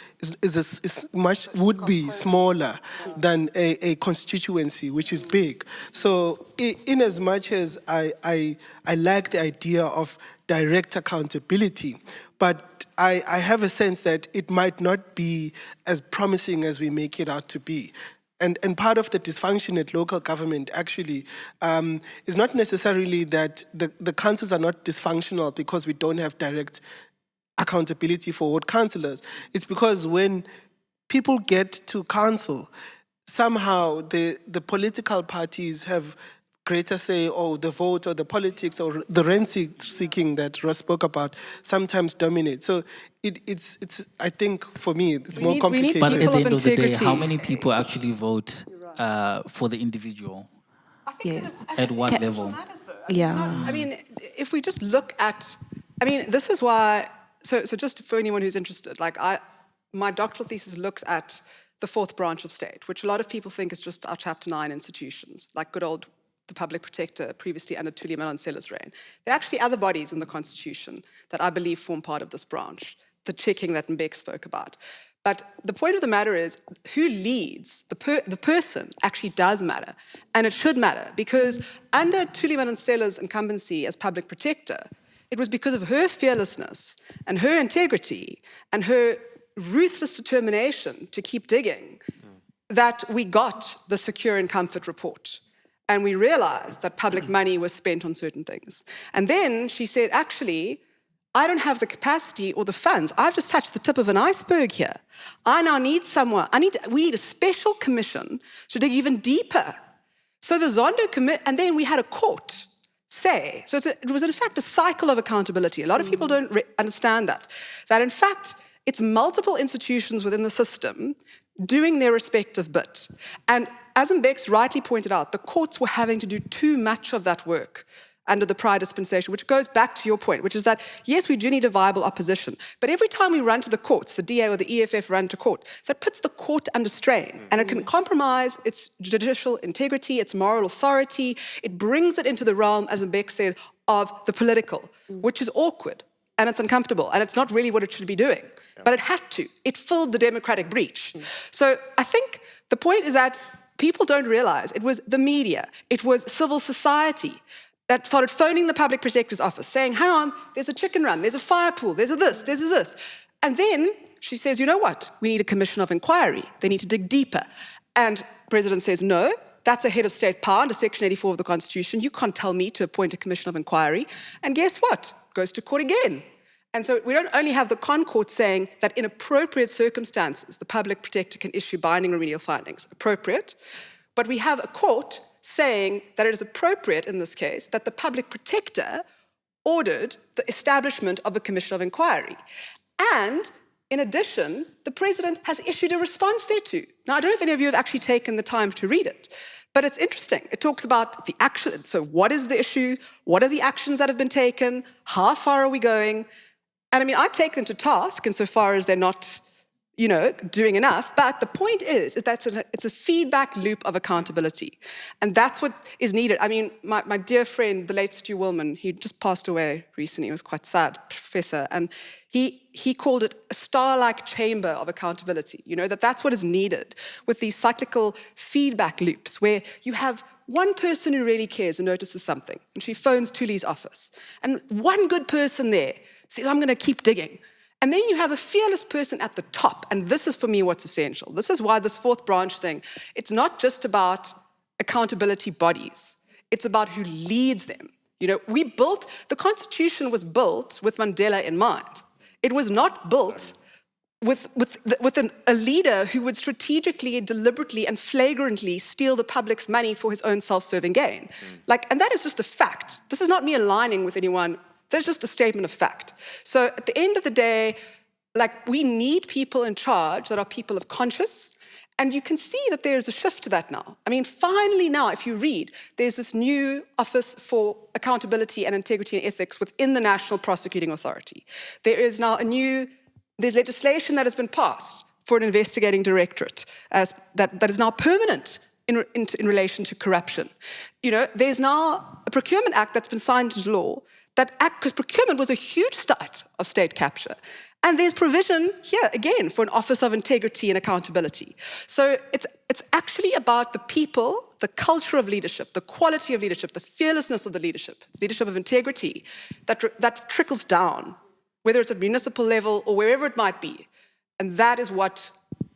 much would be smaller than a constituency, which is big. So in as much as I like the idea of direct accountability, but I have a sense that it might not be as promising as we make it out to be. And part of the dysfunction at local government actually is not necessarily that the councils are not dysfunctional because we don't have direct accountability for ward councillors. It's because when people get to council, somehow the political parties have greater say, or the vote or the politics or the rent-seeking that Ross spoke about sometimes dominate. So it's I think for me, it's more complicated. But at the end of the day, how many people actually vote for the individual? I think yes. At what level? Yeah. I mean, if we just look at, I mean, this is why, so just for anyone who's interested, like my doctoral thesis looks at the fourth branch of state, which a lot of people think is just our Chapter 9 institutions, like good old the Public Protector, previously under Thuli Madonsela's reign. There are actually other bodies in the Constitution that I believe form part of this branch, the checking that Mbek spoke about. But the point of the matter is, who leads, the person actually does matter. And it should matter, because under Thuli Madonsela's incumbency as Public Protector, it was because of her fearlessness and her integrity and her ruthless determination to keep digging that we got the Secure and Comfort report. And we realized that public money was spent on certain things. And then she said, actually, I don't have the capacity or the funds. I've just touched the tip of an iceberg here. I now need someone. We need a special commission to dig even deeper. So the Zondo commit, and then we had a court say, so it was in fact a cycle of accountability. A lot of people don't understand that in fact, it's multiple institutions within the system doing their respective bit. And as Mbex rightly pointed out, the courts were having to do too much of that work under the prior dispensation, which goes back to your point, which is that, yes, we do need a viable opposition, but every time we run to the courts, the DA or the EFF run to court, that puts the court under strain, and it can compromise its judicial integrity, its moral authority. It brings it into the realm, as Mbex said, of the political, which is awkward, and it's uncomfortable, and it's not really what it should be doing. But it had to. It filled the democratic breach. So I think the point is that people don't realize it was the media, it was civil society that started phoning the public protector's office saying, hang on, there's a chicken run, there's a fire pool, there's a this, there's a this. And then she says, you know what? We need a commission of inquiry. They need to dig deeper. And the president says, no, that's a head of state power under Section 84 of the Constitution. You can't tell me to appoint a commission of inquiry. And guess what? Goes to court again. And so we don't only have the Kohn court saying that in appropriate circumstances, the public protector can issue binding remedial findings, appropriate, but we have a court saying that it is appropriate in this case that the public protector ordered the establishment of a commission of inquiry. And in addition, the president has issued a response thereto. Now, I don't know if any of you have actually taken the time to read it, but it's interesting. It talks about the action. So what is the issue? What are the actions that have been taken? How far are we going? And I mean, I take them to task insofar as they're not, doing enough. But the point is that it's a feedback loop of accountability. And that's what is needed. I mean, my dear friend, the late Stu Willman, he just passed away recently. He was quite sad, professor. And he called it a star-like chamber of accountability. That's what is needed with these cyclical feedback loops where you have one person who really cares and notices something. And she phones Thuli's office. And one good person there says, I'm going to keep digging. And then you have a fearless person at the top. And this is, for me, what's essential. This is why this fourth branch thing, it's not just about accountability bodies. It's about who leads them. The Constitution was built with Mandela in mind. It was not built with a leader who would strategically, deliberately, and flagrantly steal the public's money for his own self-serving gain. And that is just a fact. This is not me aligning with anyone. That's just a statement of fact. So at the end of the day, we need people in charge that are people of conscience, and you can see that there's a shift to that now. I mean, finally now, if you read, there's this new Office for Accountability and Integrity and Ethics within the National Prosecuting Authority. There is now there's legislation that has been passed for an investigating directorate that is now permanent in relation to corruption. There's now a Procurement Act that's been signed into law because procurement was a huge start of state capture. And there's provision here, again, for an Office of Integrity and Accountability. So it's actually about the people, the culture of leadership, the quality of leadership, the fearlessness of the leadership of integrity that trickles down, whether it's at municipal level or wherever it might be. And that is what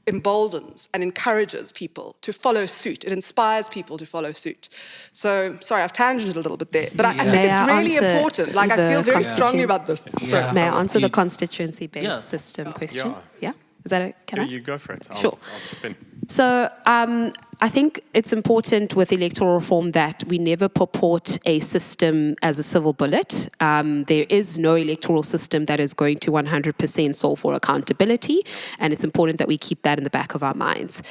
emboldens and encourages people to follow suit. It inspires people to follow suit. So, sorry, I've tangented a little bit there, but I think it's really important. I feel very strongly about this. Yeah. May I answer the constituency-based system question? Yeah? Is that can I? You go for it. Sure. I'll spin. So I think it's important with electoral reform that we never purport a system as a silver bullet. There is no electoral system that is going to 100% solve for accountability, and it's important that we keep that in the back of our minds.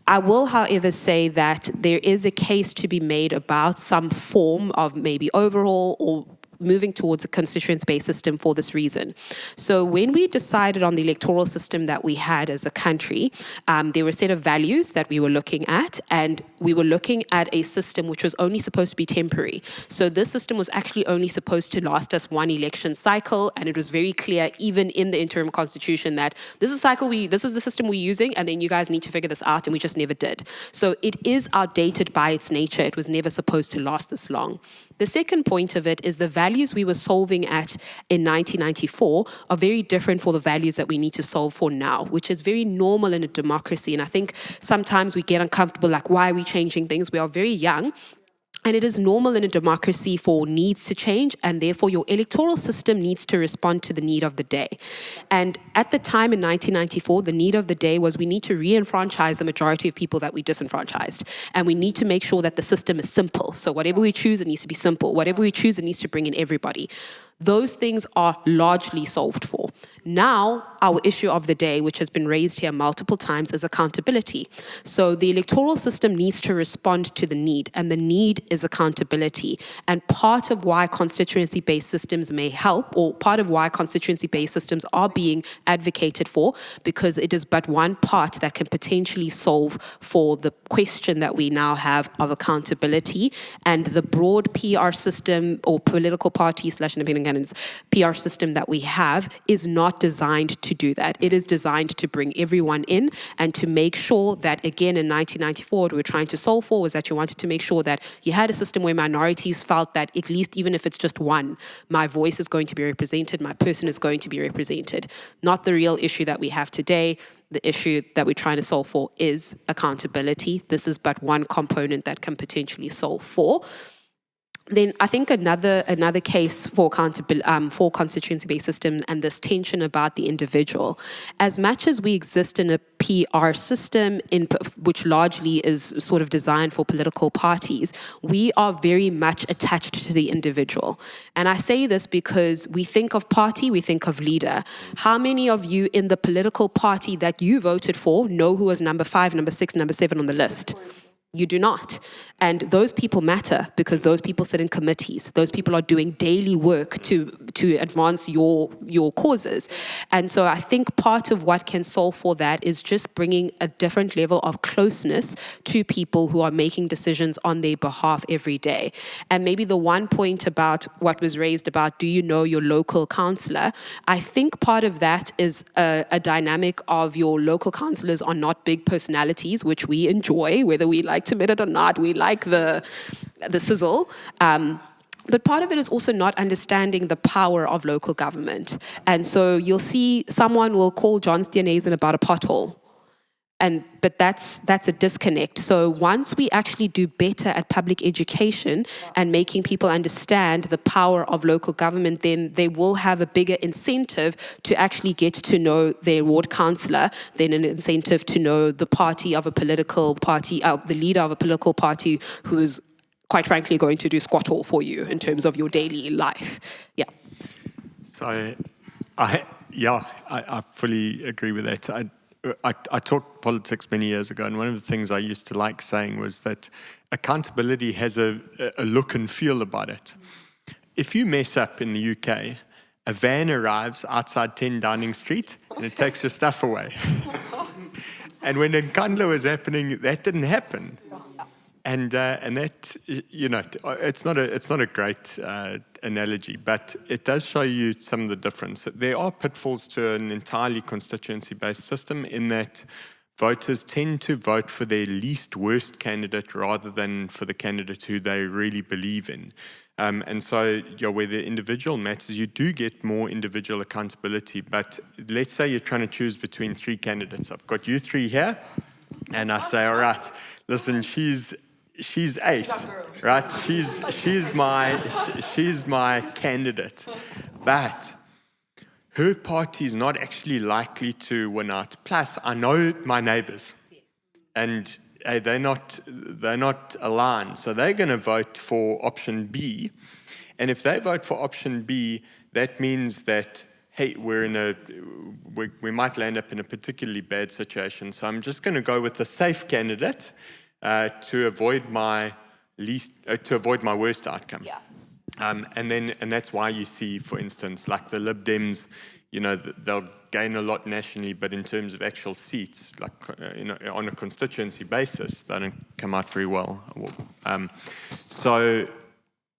I will, however, say that there is a case to be made about some form of maybe overhaul or moving towards a constituency-based system for this reason. So when we decided on the electoral system that we had as a country, there were a set of values that we were looking at, and we were looking at a system which was only supposed to be temporary. So this system was actually only supposed to last us one election cycle, and it was very clear, even in the interim constitution, that this is the system we're using, and then you guys need to figure this out, and we just never did. So it is outdated by its nature. It was never supposed to last this long. The second point of it is the values we were solving at in 1994 are very different for the values that we need to solve for now, which is very normal in a democracy. And I think sometimes we get uncomfortable, like, why are we changing things? We are very young. And it is normal in a democracy for needs to change, and therefore your electoral system needs to respond to the need of the day. And at the time in 1994, the need of the day was we need to re-enfranchise the majority of people that we disenfranchised. And we need to make sure that the system is simple. So whatever we choose, it needs to be simple. Whatever we choose, it needs to bring in everybody. Those things are largely solved for. Now, our issue of the day, which has been raised here multiple times, is accountability. So the electoral system needs to respond to the need, and the need is accountability. And part of why constituency-based systems may help, or part of why constituency-based systems are being advocated for, because it is but one part that can potentially solve for the question that we now have of accountability, and the broad PR system or political party / independent candidates PR system that we have is not designed to do that. It is designed to bring everyone in and to make sure that, again, in 1994, what we were trying to solve for was that you wanted to make sure that you had a system where minorities felt that at least, even if it's just one, my voice is going to be represented, my person is going to be represented. Not the real issue that we have today. The issue that we're trying to solve for is accountability. This is but one component that can potentially solve for. Then I think another case for for constituency-based system and this tension about the individual. As much as we exist in a PR system, which largely is sort of designed for political parties, we are very much attached to the individual. And I say this because we think of party, we think of leader. How many of you in the political party that you voted for know who was number 5, number 6, number 7 on the list? You do not. And those people matter because those people sit in committees. Those people are doing daily work to advance your causes. And so I think part of what can solve for that is just bringing a different level of closeness to people who are making decisions on their behalf every day. And maybe the one point about what was raised about, do you know your local councillor? I think part of that is a dynamic of your local councillors are not big personalities, which we enjoy, whether we like to admit it or not. We like the sizzle. But part of it is also not understanding the power of local government. And so you'll see someone will call John Steenhuisen about a pothole. But that's a disconnect. So once we actually do better at public education and making people understand the power of local government, then they will have a bigger incentive to actually get to know their ward councillor than an incentive to know the party of a political party, the leader of a political party who is quite frankly going to do squat all for you in terms of your daily life. Yeah. So I fully agree with that. I taught politics many years ago, and one of the things I used to like saying was that accountability has a look and feel about it. If you mess up in the UK, a van arrives outside 10 Downing Street and it takes your stuff away. And when Nkandla was happening, that didn't happen. And that, you know, it's not a great analogy, but it does show you some of the difference. There are pitfalls to an entirely constituency-based system in that voters tend to vote for their least worst candidate rather than for the candidate who they really believe in. And so, where the individual matters, you do get more individual accountability. But let's say you're trying to choose between 3 candidates. I've got you 3 here, and I say, all right, listen, she's ace, right? She's my candidate, but her party is not actually likely to win out. Plus, I know my neighbours, and they're not aligned, so they're going to vote for option B. And if they vote for option B, that means that, hey, we might land up in a particularly bad situation. So I'm just going to go with the safe candidate to avoid my worst outcome. Yeah. And that's why you see, for instance, like the Lib Dems, you know, they'll gain a lot nationally, but in terms of actual seats, like on a constituency basis, they don't come out very well. So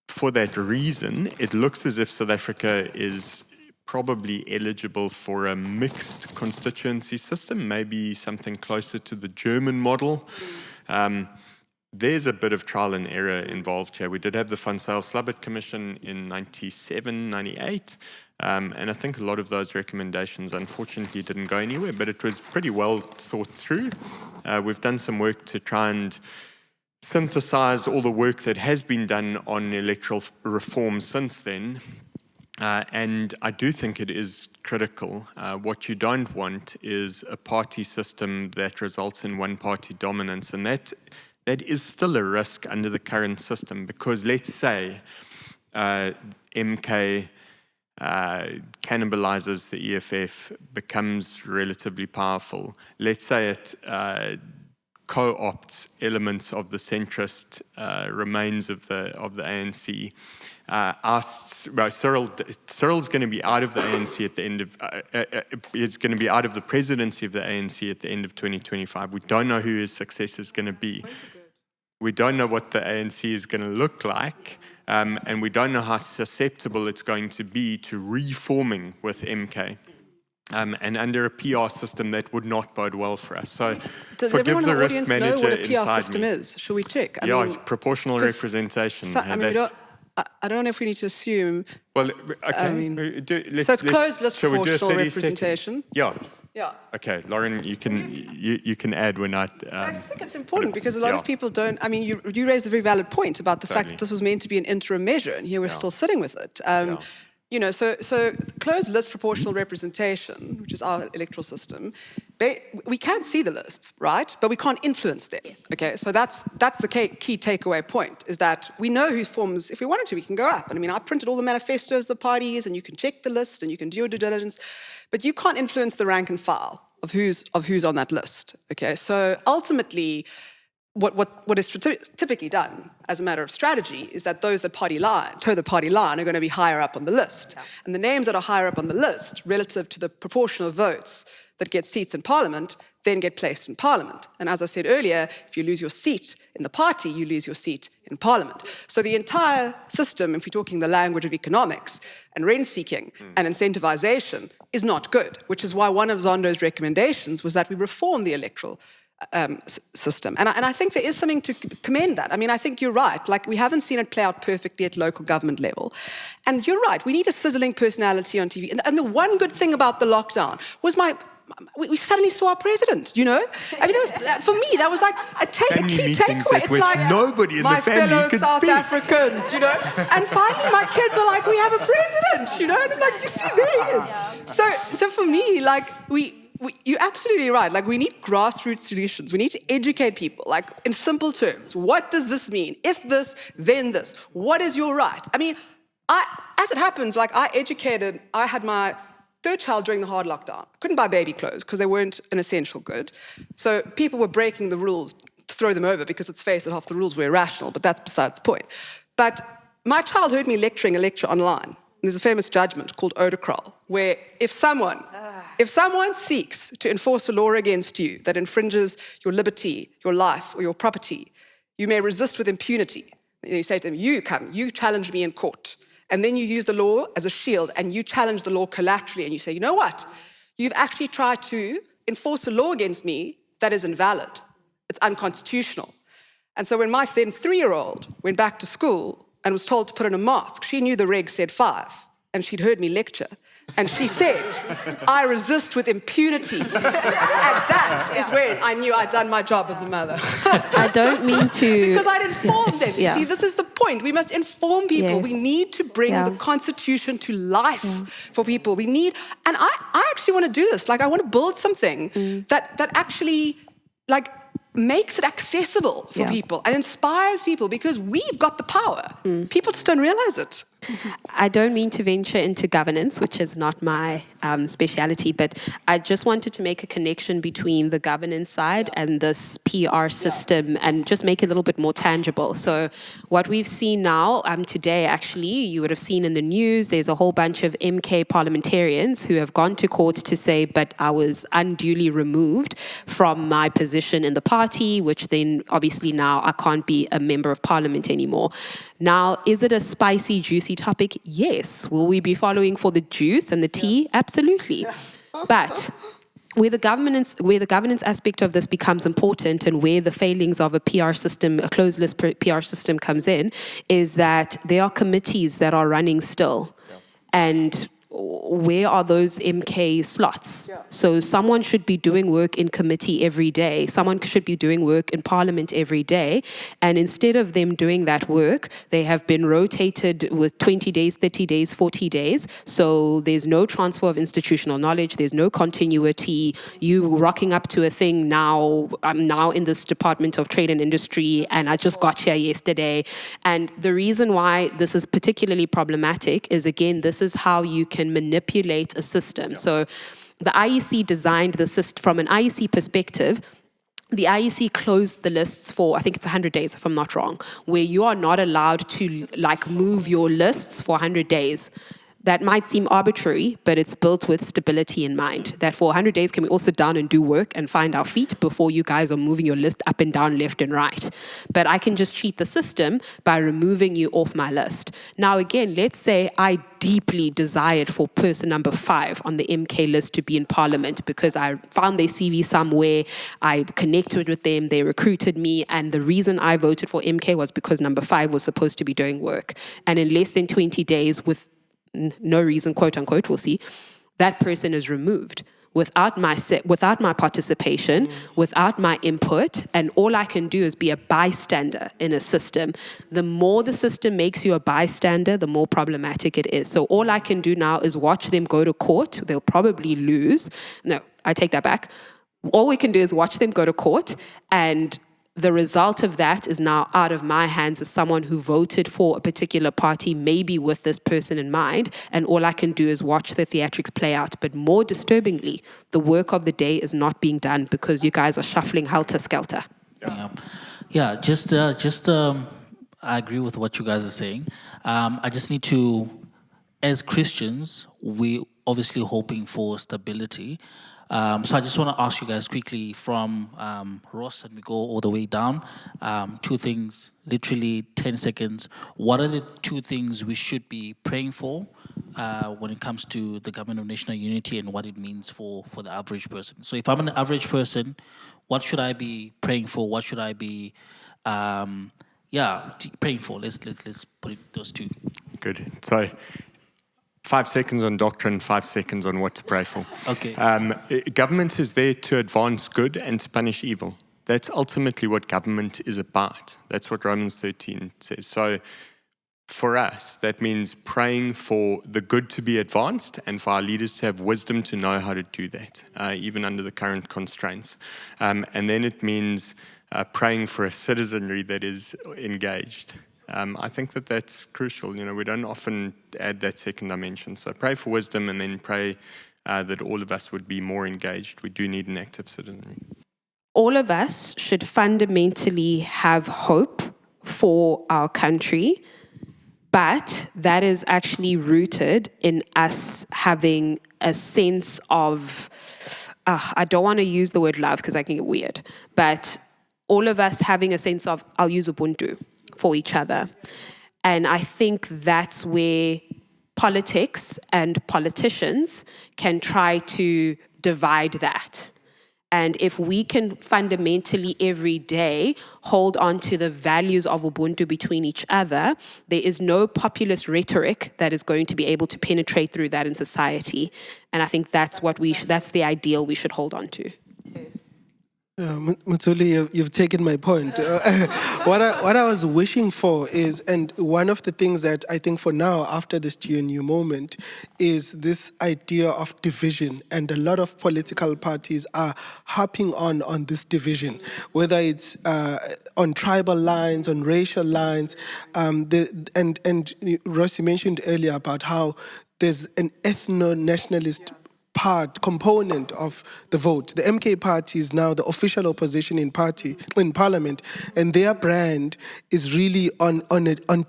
for that reason, it looks as if South Africa is probably eligible for a mixed constituency system, maybe something closer to the German model. There's a bit of trial and error involved here. We did have the Van Zyl-Slabbert Commission in 97, 98, and I think a lot of those recommendations unfortunately didn't go anywhere, but it was pretty well thought through. We've done some work to try and synthesize all the work that has been done on electoral reform since then, and I do think it is critical. What you don't want is a party system that results in one-party dominance, and that is still a risk under the current system, because let's say MK cannibalizes the EFF, becomes relatively powerful. Let's say it co-opts elements of the centrist remains of the ANC. Cyril's going to be out of the ANC at the end of, is going to be out of the presidency of the ANC at the end of 2025. We don't know who his successor is going to be. We don't know what the ANC is going to look like, and we don't know how susceptible it's going to be to reforming with MK. And under a PR system that would not bode well for us. So does forgive everyone the in the risk audience know manager what a PR inside system me. is? Shall we check? I Yeah, mean, proportional representation. So, I mean, I don't know if we need to assume. Well, okay. I mean, so it's closed list shall we do a proportional 30 representation. second? Yeah. Yeah. Okay, Lauren, you can add when I. I just think it's important because a lot of people don't. I mean, you raised a very valid point about the fact that this was meant to be an interim measure, and here we're still sitting with it. You know, so closed list proportional representation, which is our electoral system, we can't see the lists, right? But we can't influence them. Yes. Okay, so that's the key takeaway point, is that we know who forms. If we wanted to, we can go up. And I mean, I printed all the manifestos of the parties, and you can check the list, and you can do your due diligence, but you can't influence the rank and file of who's on that list. Okay, so ultimately, what is typically done as a matter of strategy is that those that toe the party line are going to be higher up on the list. Yeah. And the names that are higher up on the list relative to the proportional votes that get seats in parliament then get placed in parliament. And as I said earlier, if you lose your seat in the party, you lose your seat in parliament. So the entire system, if we're talking the language of economics and rent-seeking and incentivization, is not good, which is why one of Zondo's recommendations was that we reform the electoral system. And I think there is something to commend that. I mean, I think you're right. Like, we haven't seen it play out perfectly at local government level. And you're right. We need a sizzling personality on TV. And the one good thing about the lockdown was we suddenly saw our president, you know? I mean, for me, that was like a key takeaway. It's like, nobody in my the family fellow could South speak. Africans, you know? And finally, my kids are like, we have a president, you know? And I'm like, you see, there he is. So for me, like, you're absolutely right. Like, we need grassroots solutions. We need to educate people, like, in simple terms. What does this mean? If this, then this. What is your right? I mean, as it happens, like, I had my third child during the hard lockdown. Couldn't buy baby clothes because they weren't an essential good. So people were breaking the rules to throw them over because, let's face it, half the rules were irrational, but that's besides the point. But my child heard me lecturing a lecture online. There's a famous judgment called Odacrol, where if someone seeks to enforce a law against you that infringes your liberty, your life, or your property, you may resist with impunity. And you say to them, you challenge me in court. And then you use the law as a shield, and you challenge the law collaterally, and you say, you know what? You've actually tried to enforce a law against me that is invalid. It's unconstitutional. And so when my then 3-year-old went back to school and was told to put on a mask, she knew the reg said 5, and she'd heard me lecture. And she said, I resist with impunity. And that is when I knew I'd done my job as a mother. I don't mean to... Because I'd informed them. Yeah. See, this is the point. We must inform people. Yes. We need to bring the Constitution to life for people. We need... And I actually want to do this. Like, I want to build something that actually, like, makes it accessible for people and inspires people, because we've got the power. People just don't realize it. I don't mean to venture into governance, which is not my speciality, but I just wanted to make a connection between the governance side and this PR system and just make it a little bit more tangible. So what we've seen now today, actually, you would have seen in the news, there's a whole bunch of MK parliamentarians who have gone to court to say, but I was unduly removed from my position in the party, which then obviously now I can't be a member of parliament anymore. Now, is it a spicy, juicy topic? Yes. Will we be following for the juice and the tea? Absolutely. But where the governance aspect of this becomes important, and where the failings of a PR system, a closed list PR system comes in, is that there are committees that are running still. And where are those MK slots? So someone should be doing work in committee every day. Someone should be doing work in parliament every day. And instead of them doing that work, they have been rotated with 20 days, 30 days, 40 days. So there's no transfer of institutional knowledge. There's no continuity. You rocking up to a thing now, I'm now in this Department of Trade and Industry, and I just got here yesterday. And the reason why this is particularly problematic is, again, this is how you can manipulate a system. So the IEC designed the system from an IEC perspective. The IEC closed the lists for, I think it's 100 days, if I'm not wrong, where you are not allowed to move your lists for 100 days. That might seem arbitrary, but it's built with stability in mind. That for 100 days, can we all sit down and do work and find our feet before you guys are moving your list up and down, left and right? But I can just cheat the system by removing you off my list. Now, again, let's say I deeply desired for person number 5 on the MK list to be in parliament because I found their CV somewhere, I connected with them, they recruited me, and the reason I voted for MK was because number 5 was supposed to be doing work. And in less than 20 days, with no reason, quote unquote, we'll see, that person is removed without my participation, without my input, and all I can do is be a bystander in a system. The more the system makes you a bystander, the more problematic it is. So all I can do now is watch them go to court. They'll probably lose. No, I take that back. All we can do is watch them go to court, and the result of that is now out of my hands as someone who voted for a particular party, maybe with this person in mind, and all I can do is watch the theatrics play out. But more disturbingly, the work of the day is not being done because you guys are shuffling helter-skelter. Yeah, I agree with what you guys are saying. I just need to, as Christians, we obviously hoping for stability. So I just want to ask you guys quickly from Ross, and we go all the way down. 2 things, literally 10 seconds. What are the 2 things we should be praying for when it comes to the government of national unity and what it means for the average person? So if I'm an average person, what should I be praying for? What should I be praying for? Let's put it those 2. Good. So 5 seconds on doctrine, 5 seconds on what to pray for. Okay. Government is there to advance good and to punish evil. That's ultimately what government is about. That's what Romans 13 says. So for us, that means praying for the good to be advanced and for our leaders to have wisdom to know how to do that, even under the current constraints. And then it means praying for a citizenry that is engaged. I think that that's crucial. You know, we don't often add that second dimension. So pray for wisdom and then pray that all of us would be more engaged. We do need an active citizenry. All of us should fundamentally have hope for our country, but that is actually rooted in us having a sense of, I don't want to use the word love because I can get weird, but all of us having a sense of, I'll use Ubuntu, for each other. And I think that's where politics and politicians can try to divide that. And if we can fundamentally every day hold on to the values of Ubuntu between each other, there is no populist rhetoric that is going to be able to penetrate through that in society. And I think that's that's the ideal we should hold on to. Mudzuli, you've taken my point. What I was wishing for is, and one of the things that I think for now, after this GNU moment, is this idea of division. And a lot of political parties are harping on this division, whether it's on tribal lines, on racial lines. And Ross, you mentioned earlier about how there's an ethno-nationalist component of the vote. The MK party is now the official opposition in parliament, and their brand is really on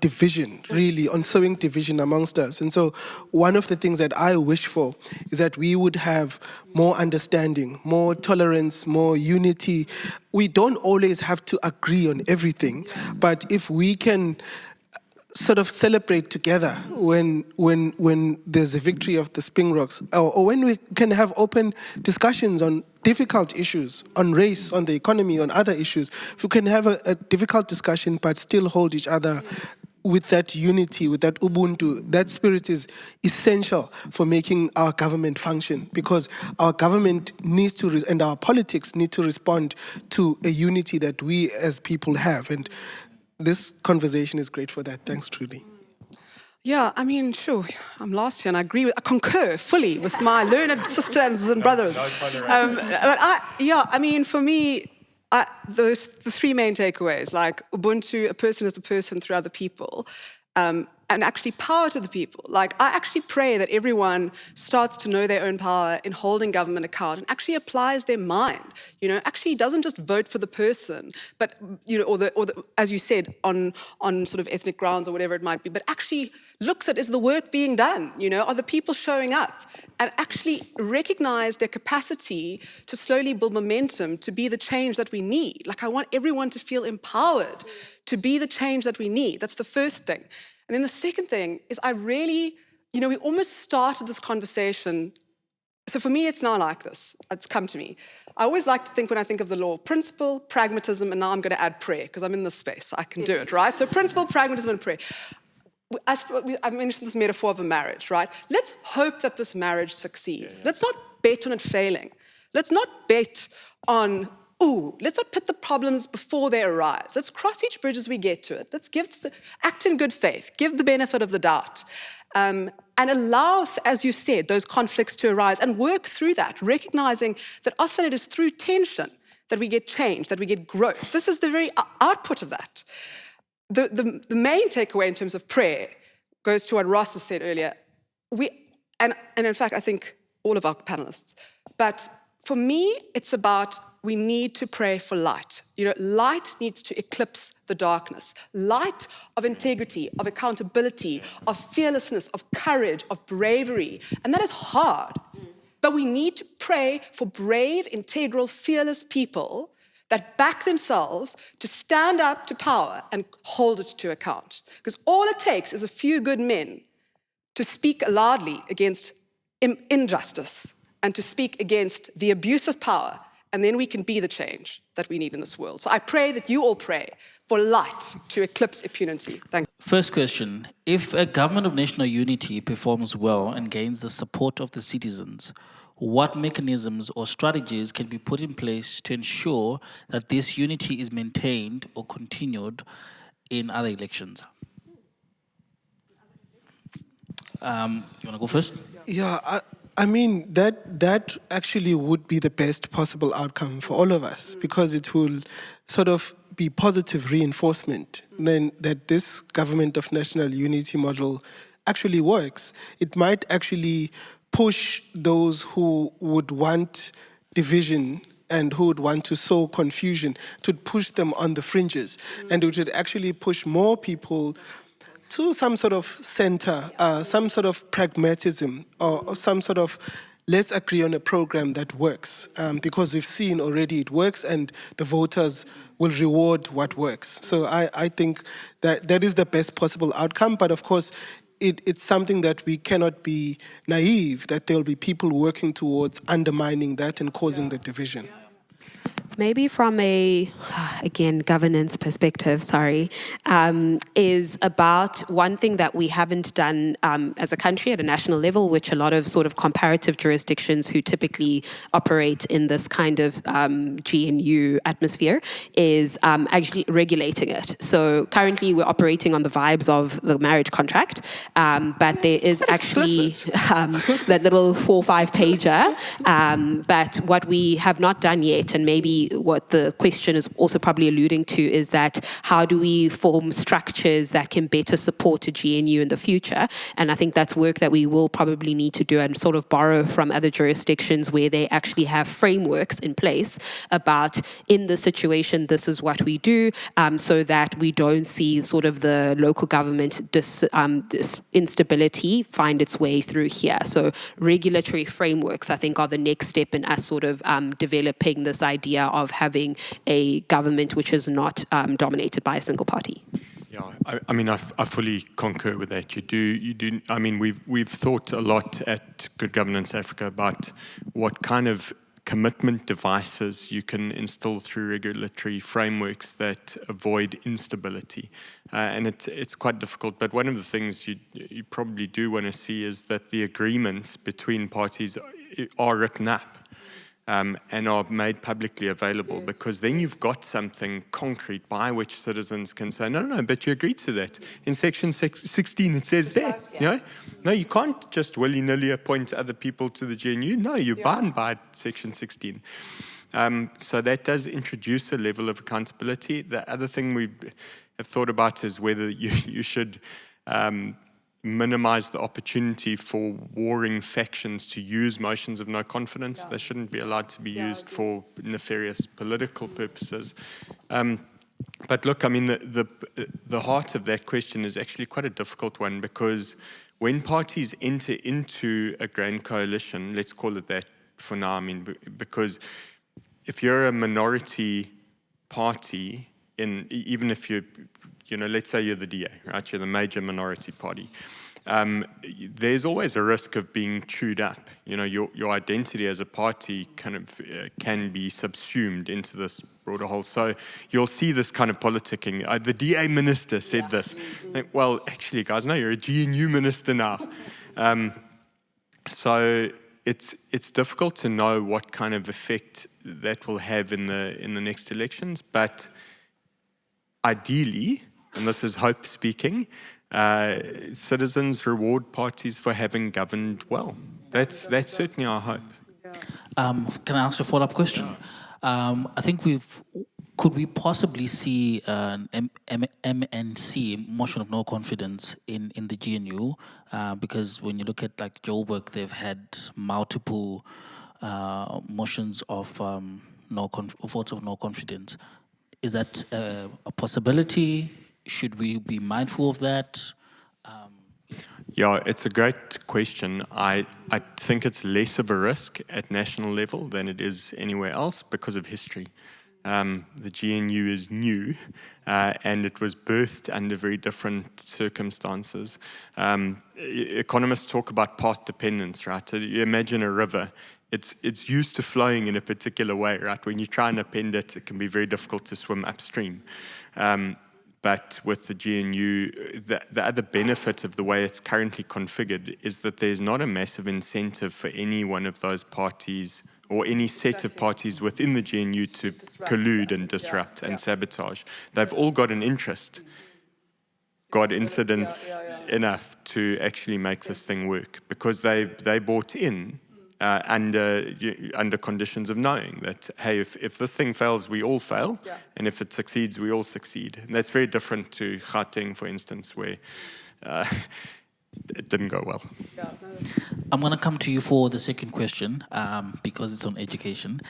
division, really on sowing division amongst us. And so one of the things that I wish for is that we would have more understanding, more tolerance, more unity. We don't always have to agree on everything, but if we can sort of celebrate together when there's a victory of the Springboks, or when we can have open discussions on difficult issues, on race, on the economy, on other issues. If we can have a difficult discussion but still hold each other with that unity, with that Ubuntu, that spirit is essential for making our government function, because our government needs to, and our politics need to respond to a unity that we as people have. And this conversation is great for that. Thanks, Trudy. Yeah, I mean, sure, I'm last here, and I concur fully with my learned sisters and brothers. I mean, for me, the three main takeaways, like Ubuntu, a person is a person through other people, and actually power to the people. Like, I actually pray that everyone starts to know their own power in holding government account and actually applies their mind, actually doesn't just vote for the person, but, or the as you said, on sort of ethnic grounds or whatever it might be, but actually looks at, is the work being done? Are the people showing up? And actually recognize their capacity to slowly build momentum to be the change that we need. Like, I want everyone to feel empowered to be the change that we need. That's the first thing. And then the second thing is I really, we almost started this conversation. So for me, it's now like this. It's come to me. I always like to think, when I think of the law, principle, pragmatism, and now I'm going to add prayer, because I'm in this space, so I can do it, right? So principle, pragmatism, and prayer. I mentioned this metaphor of a marriage, right? Let's hope that this marriage succeeds. Let's not bet on it failing. Let's not bet on, let's not put the problems before they arise. Let's cross each bridge as we get to it. Let's act in good faith, give the benefit of the doubt, and allow, as you said, those conflicts to arise and work through that, recognizing that often it is through tension that we get change, that we get growth. This is the very output of that. The main takeaway in terms of prayer goes to what Ross has said earlier. And in fact, I think all of our panelists. But for me, it's about, we need to pray for light. Light needs to eclipse the darkness. Light of integrity, of accountability, of fearlessness, of courage, of bravery. And that is hard. But we need to pray for brave, integral, fearless people that back themselves to stand up to power and hold it to account. Because all it takes is a few good men to speak loudly against injustice and to speak against the abuse of power, and then we can be the change that we need in this world. So I pray that you all pray for light to eclipse impunity. Thank you. First question, if a government of national unity performs well and gains the support of the citizens, what mechanisms or strategies can be put in place to ensure that this unity is maintained or continued in other elections? You want to go first? Yeah, I mean, that actually would be the best possible outcome for all of us, because it will sort of be positive reinforcement then that this government of national unity model actually works. It might actually push those who would want division and who would want to sow confusion, to push them on the fringes. And it would actually push more people to some sort of center, some sort of pragmatism, or some sort of, let's agree on a program that works, because we've seen already it works and the voters will reward what works. So I think that is the best possible outcome, but of course, it's something that we cannot be naive, that there'll be people working towards undermining that and causing the division. Maybe from a, again, governance perspective, is about one thing that we haven't done as a country at a national level, which a lot of sort of comparative jurisdictions who typically operate in this kind of GNU atmosphere is actually regulating it. So currently we're operating on the vibes of the marriage contract, but there is actually that little 4 or 5 pager. But what we have not done yet, and maybe what the question is also probably alluding to, is that how do we form structures that can better support a GNU in the future? And I think that's work that we will probably need to do and sort of borrow from other jurisdictions where they actually have frameworks in place about, in this situation, this is what we do, so that we don't see sort of the local government this instability find its way through here. So regulatory frameworks, I think, are the next step in us sort of developing this idea of having a government which is not dominated by a single party. Yeah, I mean, I fully concur with that. You do. I mean, we've thought a lot at Good Governance Africa about what kind of commitment devices you can install through regulatory frameworks that avoid instability. And it's quite difficult, but one of the things you probably do want to see is that the agreements between parties are written up and are made publicly available, because then you've got something concrete by which citizens can say, no, but you agreed to that. In section 16 it says that. You know? No, you can't just willy-nilly appoint other people to the GNU. No, you're bound by section 16. So that does introduce a level of accountability. The other thing we have thought about is whether you should minimize the opportunity for warring factions to use motions of no confidence. They shouldn't be allowed to be used for nefarious political purposes. But look, I mean, the heart of that question is actually quite a difficult one, because when parties enter into a grand coalition, let's call it that for now, I mean, because if you're a minority party, even if let's say you're the DA, right? You're the major minority party. There's always a risk of being chewed up. Your identity as a party kind of can be subsumed into this broader whole. So you'll see this kind of politicking. The DA minister said this. Like, well, actually, guys, no, you're a GNU minister now. So it's difficult to know what kind of effect that will have in the next elections. But ideally, and this is hope speaking, citizens reward parties for having governed well. That's certainly our hope. Can I ask a follow-up question? I think could we possibly see an MNC, motion of no confidence, in the GNU? Because when you look at like Joburg, they've had multiple motions of votes of no confidence. Is that a possibility? Should we be mindful of that? Yeah, it's a great question. I think it's less of a risk at national level than it is anywhere else because of history. The GNU is new, and it was birthed under very different circumstances. Economists talk about path dependence, right? So you imagine a river. It's used to flowing in a particular way, right? When you try and append it, it can be very difficult to swim upstream. But with the GNU, the other benefit of the way it's currently configured is that there's not a massive incentive for any one of those parties or any set of parties within the GNU to collude and disrupt and sabotage. They've all got an interest, got incidents enough to actually make this thing work, because they bought in under conditions of knowing that, hey, if this thing fails, we all fail, and if it succeeds, we all succeed. And that's very different to Gauteng, for instance, where it didn't go well. I'm going to come to you for the second question because it's on education.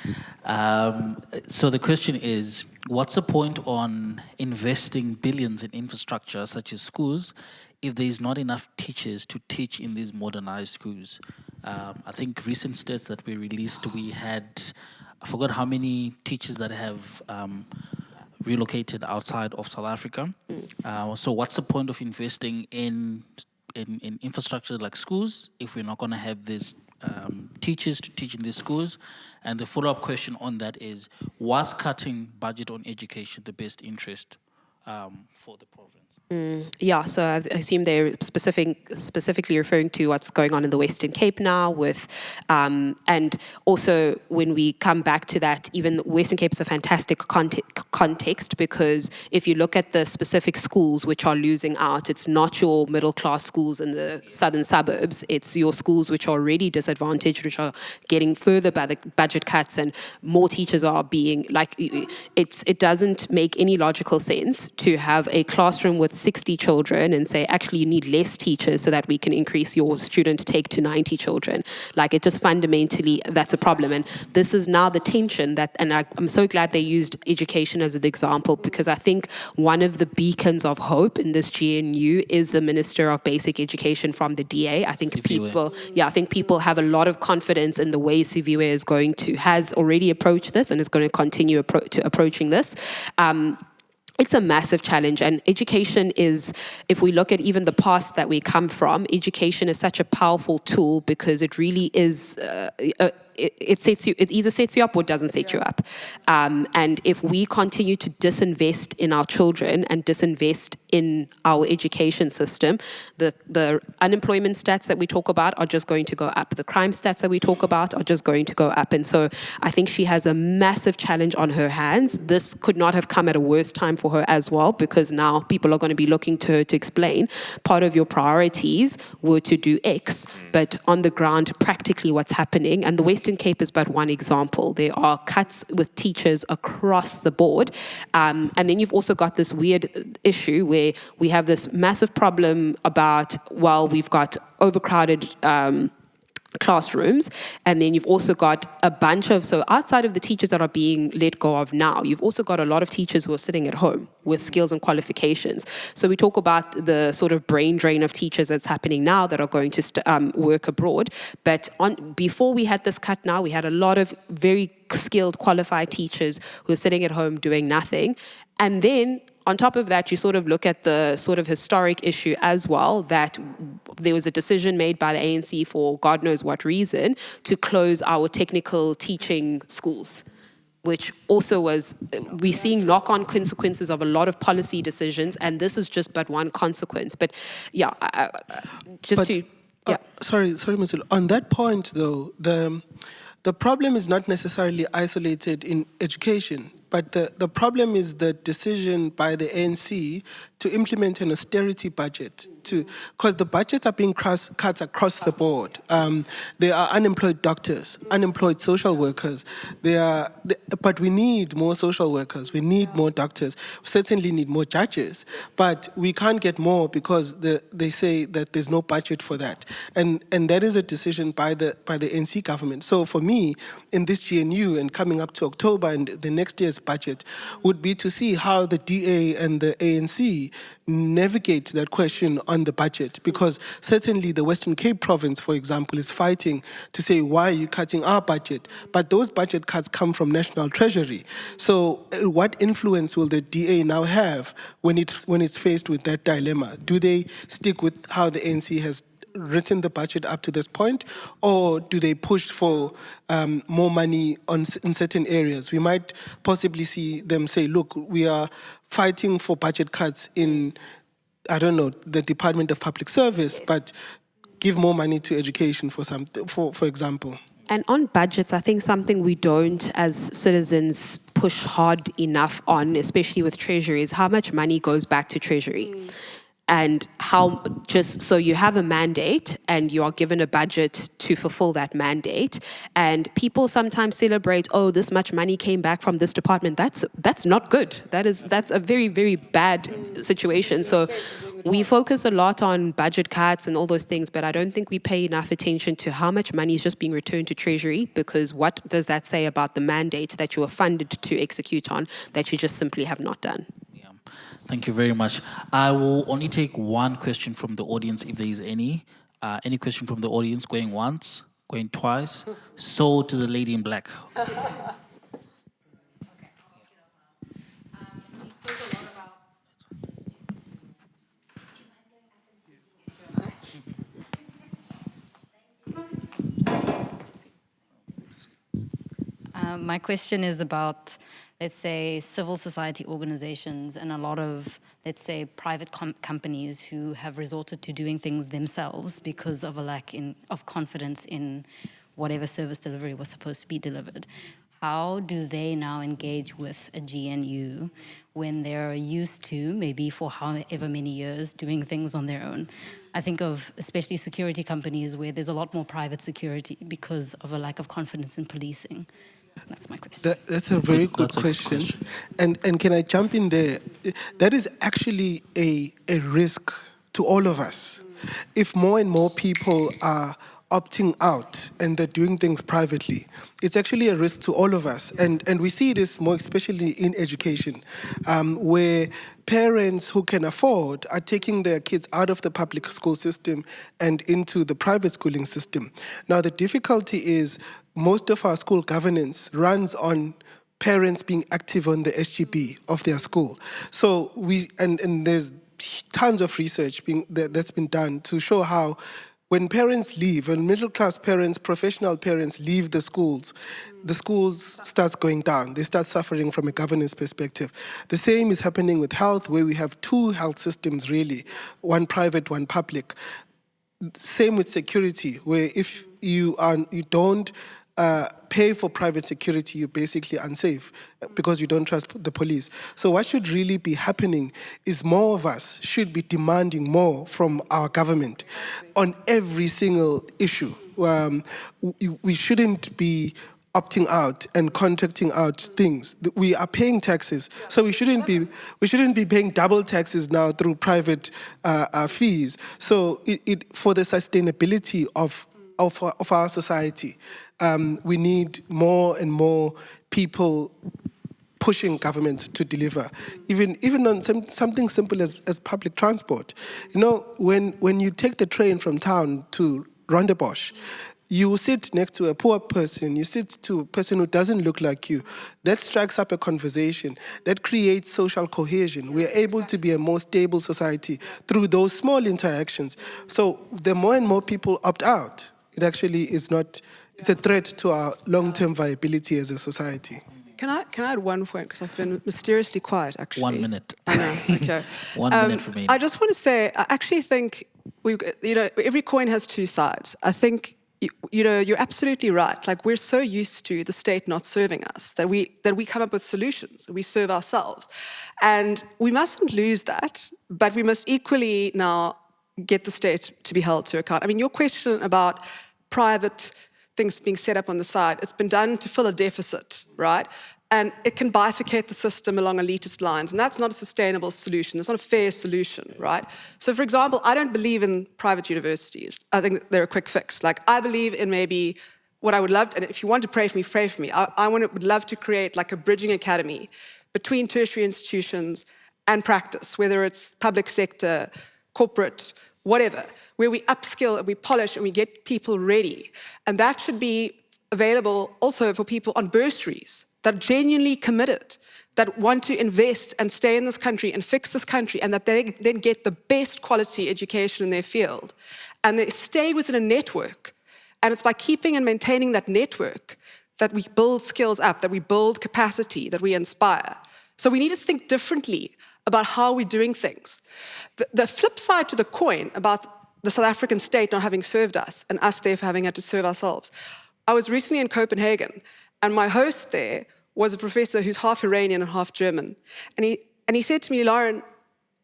So the question is, what's the point on investing billions in infrastructure such as schools if there's not enough teachers to teach in these modernized schools? I think recent stats that we released, we had, I forgot how many teachers that have relocated outside of South Africa. So what's the point of investing in infrastructure like schools if we're not going to have these teachers to teach in these schools? And the follow-up question on that is, was cutting budget on education the best interest for the province? So I assume they're specifically referring to what's going on in the Western Cape now with, and also when we come back to that, even Western Cape is a fantastic context, because if you look at the specific schools which are losing out, it's not your middle class schools in the southern suburbs, it's your schools which are already disadvantaged, which are getting further by the budget cuts, and more teachers are being, like, it doesn't make any logical sense to have a classroom with 60 children and say, actually, you need less teachers so that we can increase your student take to 90 children. Like, it just fundamentally, that's a problem. And this is now the tension that, and I'm so glad they used education as an example, because I think one of the beacons of hope in this GNU is the Minister of Basic Education from the DA. I think people have a lot of confidence in the way Siviwe has already approached this and is going to continue approaching this. It's a massive challenge, and education is, if we look at even the past that we come from, education is such a powerful tool because it really is it either sets you up or doesn't set you up. And if we continue to disinvest in our children and disinvest in our education system, the unemployment stats that we talk about are just going to go up. The crime stats that we talk about are just going to go up. And so I think she has a massive challenge on her hands. This could not have come at a worse time for her as well, because now people are going to be looking to her to explain part of your priorities were to do X, but on the ground, practically what's happening, and the Western Cape is but one example. There are cuts with teachers across the board. And then you've also got this weird issue where we have this massive problem about, well, we've got overcrowded classrooms, and then you've also got a bunch of, so outside of the teachers that are being let go of now, you've also got a lot of teachers who are sitting at home with skills and qualifications. So we talk about the sort of brain drain of teachers that's happening now that are going to work abroad, but before we had this cut now, we had a lot of very skilled, qualified teachers who are sitting at home doing nothing. And then on top of that, you sort of look at the sort of historic issue as well, that there was a decision made by the ANC for God knows what reason to close our technical teaching schools, which also was, we're seeing knock-on consequences of a lot of policy decisions, and this is just but one consequence. But yeah, Sorry, Mudzuli. On that point, though, the problem is not necessarily isolated in education, but the problem is the decision by the ANC to implement an austerity budget, because the budgets are being cut across the board. There are unemployed doctors, unemployed social workers. But we need more social workers. We need more doctors. We certainly need more judges. But we can't get more because they say that there's no budget for that. And that is a decision by the ANC government. So for me, in this GNU and coming up to October and the next year's budget would be to see how the DA and the ANC navigate that question on the budget, because certainly the Western Cape province, for example, is fighting to say, why are you cutting our budget? But those budget cuts come from National Treasury. So what influence will the DA now have when it's faced with that dilemma? Do they stick with how the ANC has written the budget up to this point, or do they push for more money in certain areas? We might possibly see them say, look, we are fighting for budget cuts in, I don't know, the Department of Public Service, but give more money to education for example. And on budgets, I think something we don't, as citizens, push hard enough on, especially with Treasury, is how much money goes back to Treasury. And how, just so you have a mandate and you are given a budget to fulfill that mandate, and people sometimes celebrate, oh, this much money came back from this department. That's not good. That's a very, very bad situation. So we focus a lot on budget cuts and all those things, but I don't think we pay enough attention to how much money is just being returned to Treasury, because what does that say about the mandate that you were funded to execute on that you just simply have not done? Thank you very much. I will only take one question from the audience if there is any. Any question from the audience? Going once, going twice. So to the lady in black. My question is about, let's say, civil society organizations and a lot of, let's say, private companies who have resorted to doing things themselves because of a lack of confidence in whatever service delivery was supposed to be delivered. How do they now engage with a GNU when they're used to, maybe for however many years, doing things on their own? I think of especially security companies where there's a lot more private security because of a lack of confidence in policing. That's my question. That's a very good question. And can I jump in there? That is actually a risk to all of us. If more and more people are opting out and they're doing things privately, it's actually a risk to all of us. And we see this more especially in education, where parents who can afford are taking their kids out of the public school system and into the private schooling system. Now, the difficulty is most of our school governance runs on parents being active on the SGB of their school. So and there's tons of research that's been done to show how when parents leave, when middle-class parents, professional parents leave the schools starts going down. They start suffering from a governance perspective. The same is happening with health, where we have two health systems, really, one private, one public. Same with security, where if you don't pay for private security, you're basically unsafe because you don't trust the police. So what should really be happening is more of us should be demanding more from our government on every single issue. We shouldn't be opting out and contracting out things. We are paying taxes, so we shouldn't be paying double taxes now through private fees. So for the sustainability of our society, we need more and more people pushing government to deliver, even on something simple as public transport. You know, when you take the train from town to Rondebosch, you sit next to a poor person, you sit to a person who doesn't look like you. That strikes up a conversation. That creates social cohesion. We're able to be a more stable society through those small interactions. So the more and more people opt out, it actually is not, it's a threat to our long-term viability as a society. Can I add one point, because I've been mysteriously quiet, actually. 1 minute. I know, okay. 1 minute for me. I just want to say, I actually think, every coin has two sides. I think, you're absolutely right. Like, we're so used to the state not serving us that we come up with solutions. We serve ourselves. And we mustn't lose that, but we must equally now get the state to be held to account. I mean, your question about private things being set up on the side, it's been done to fill a deficit, right? And it can bifurcate the system along elitist lines, and that's not a sustainable solution. It's not a fair solution, right? So, for example, I don't believe in private universities. I think they're a quick fix. Like, I believe in maybe what I would love to, and if you want to pray for me, pray for me. I would love to create like a bridging academy between tertiary institutions and practice, whether it's public sector, corporate, whatever, where we upskill and we polish and we get people ready. And that should be available also for people on bursaries that are genuinely committed, that want to invest and stay in this country and fix this country, and that they then get the best quality education in their field. And they stay within a network. And it's by keeping and maintaining that network that we build skills up, that we build capacity, that we inspire. So we need to think differently about how we're doing things. The flip side to the coin about the South African state not having served us and us therefore having had to serve ourselves. I was recently in Copenhagen, and my host there was a professor who's half Iranian and half German. And he said to me, Lauren,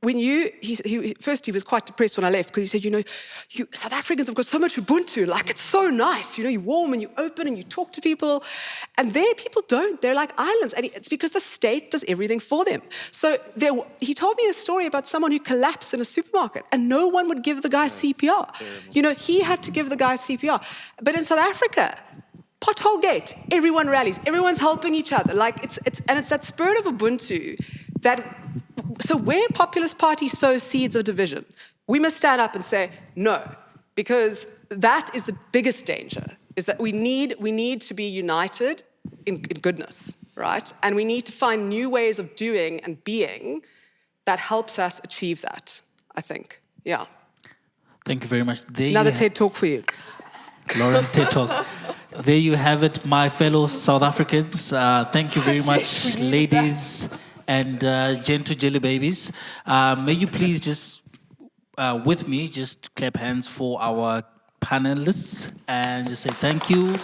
when first he was quite depressed when I left, because he said, you South Africans have got so much Ubuntu, like it's so nice, you're warm and you open and you talk to people. And there people don't, they're like islands. And it's because the state does everything for them. So he told me a story about someone who collapsed in a supermarket and no one would give the guy CPR. He had to give the guy CPR. But in South Africa, pothole gate, everyone rallies, everyone's helping each other. Like it's that spirit of Ubuntu that, so where populist parties sow seeds of division, we must stand up and say no, because that is the biggest danger, is that we need to be united in goodness, right? And we need to find new ways of doing and being that helps us achieve that, I think. Yeah. Thank you very much. Another TED Talk for you. Lauren's TED Talk. There you have it, my fellow South Africans. Thank you very much, ladies and gentle jelly babies. May you please just, with me, just clap hands for our panelists and just say thank you.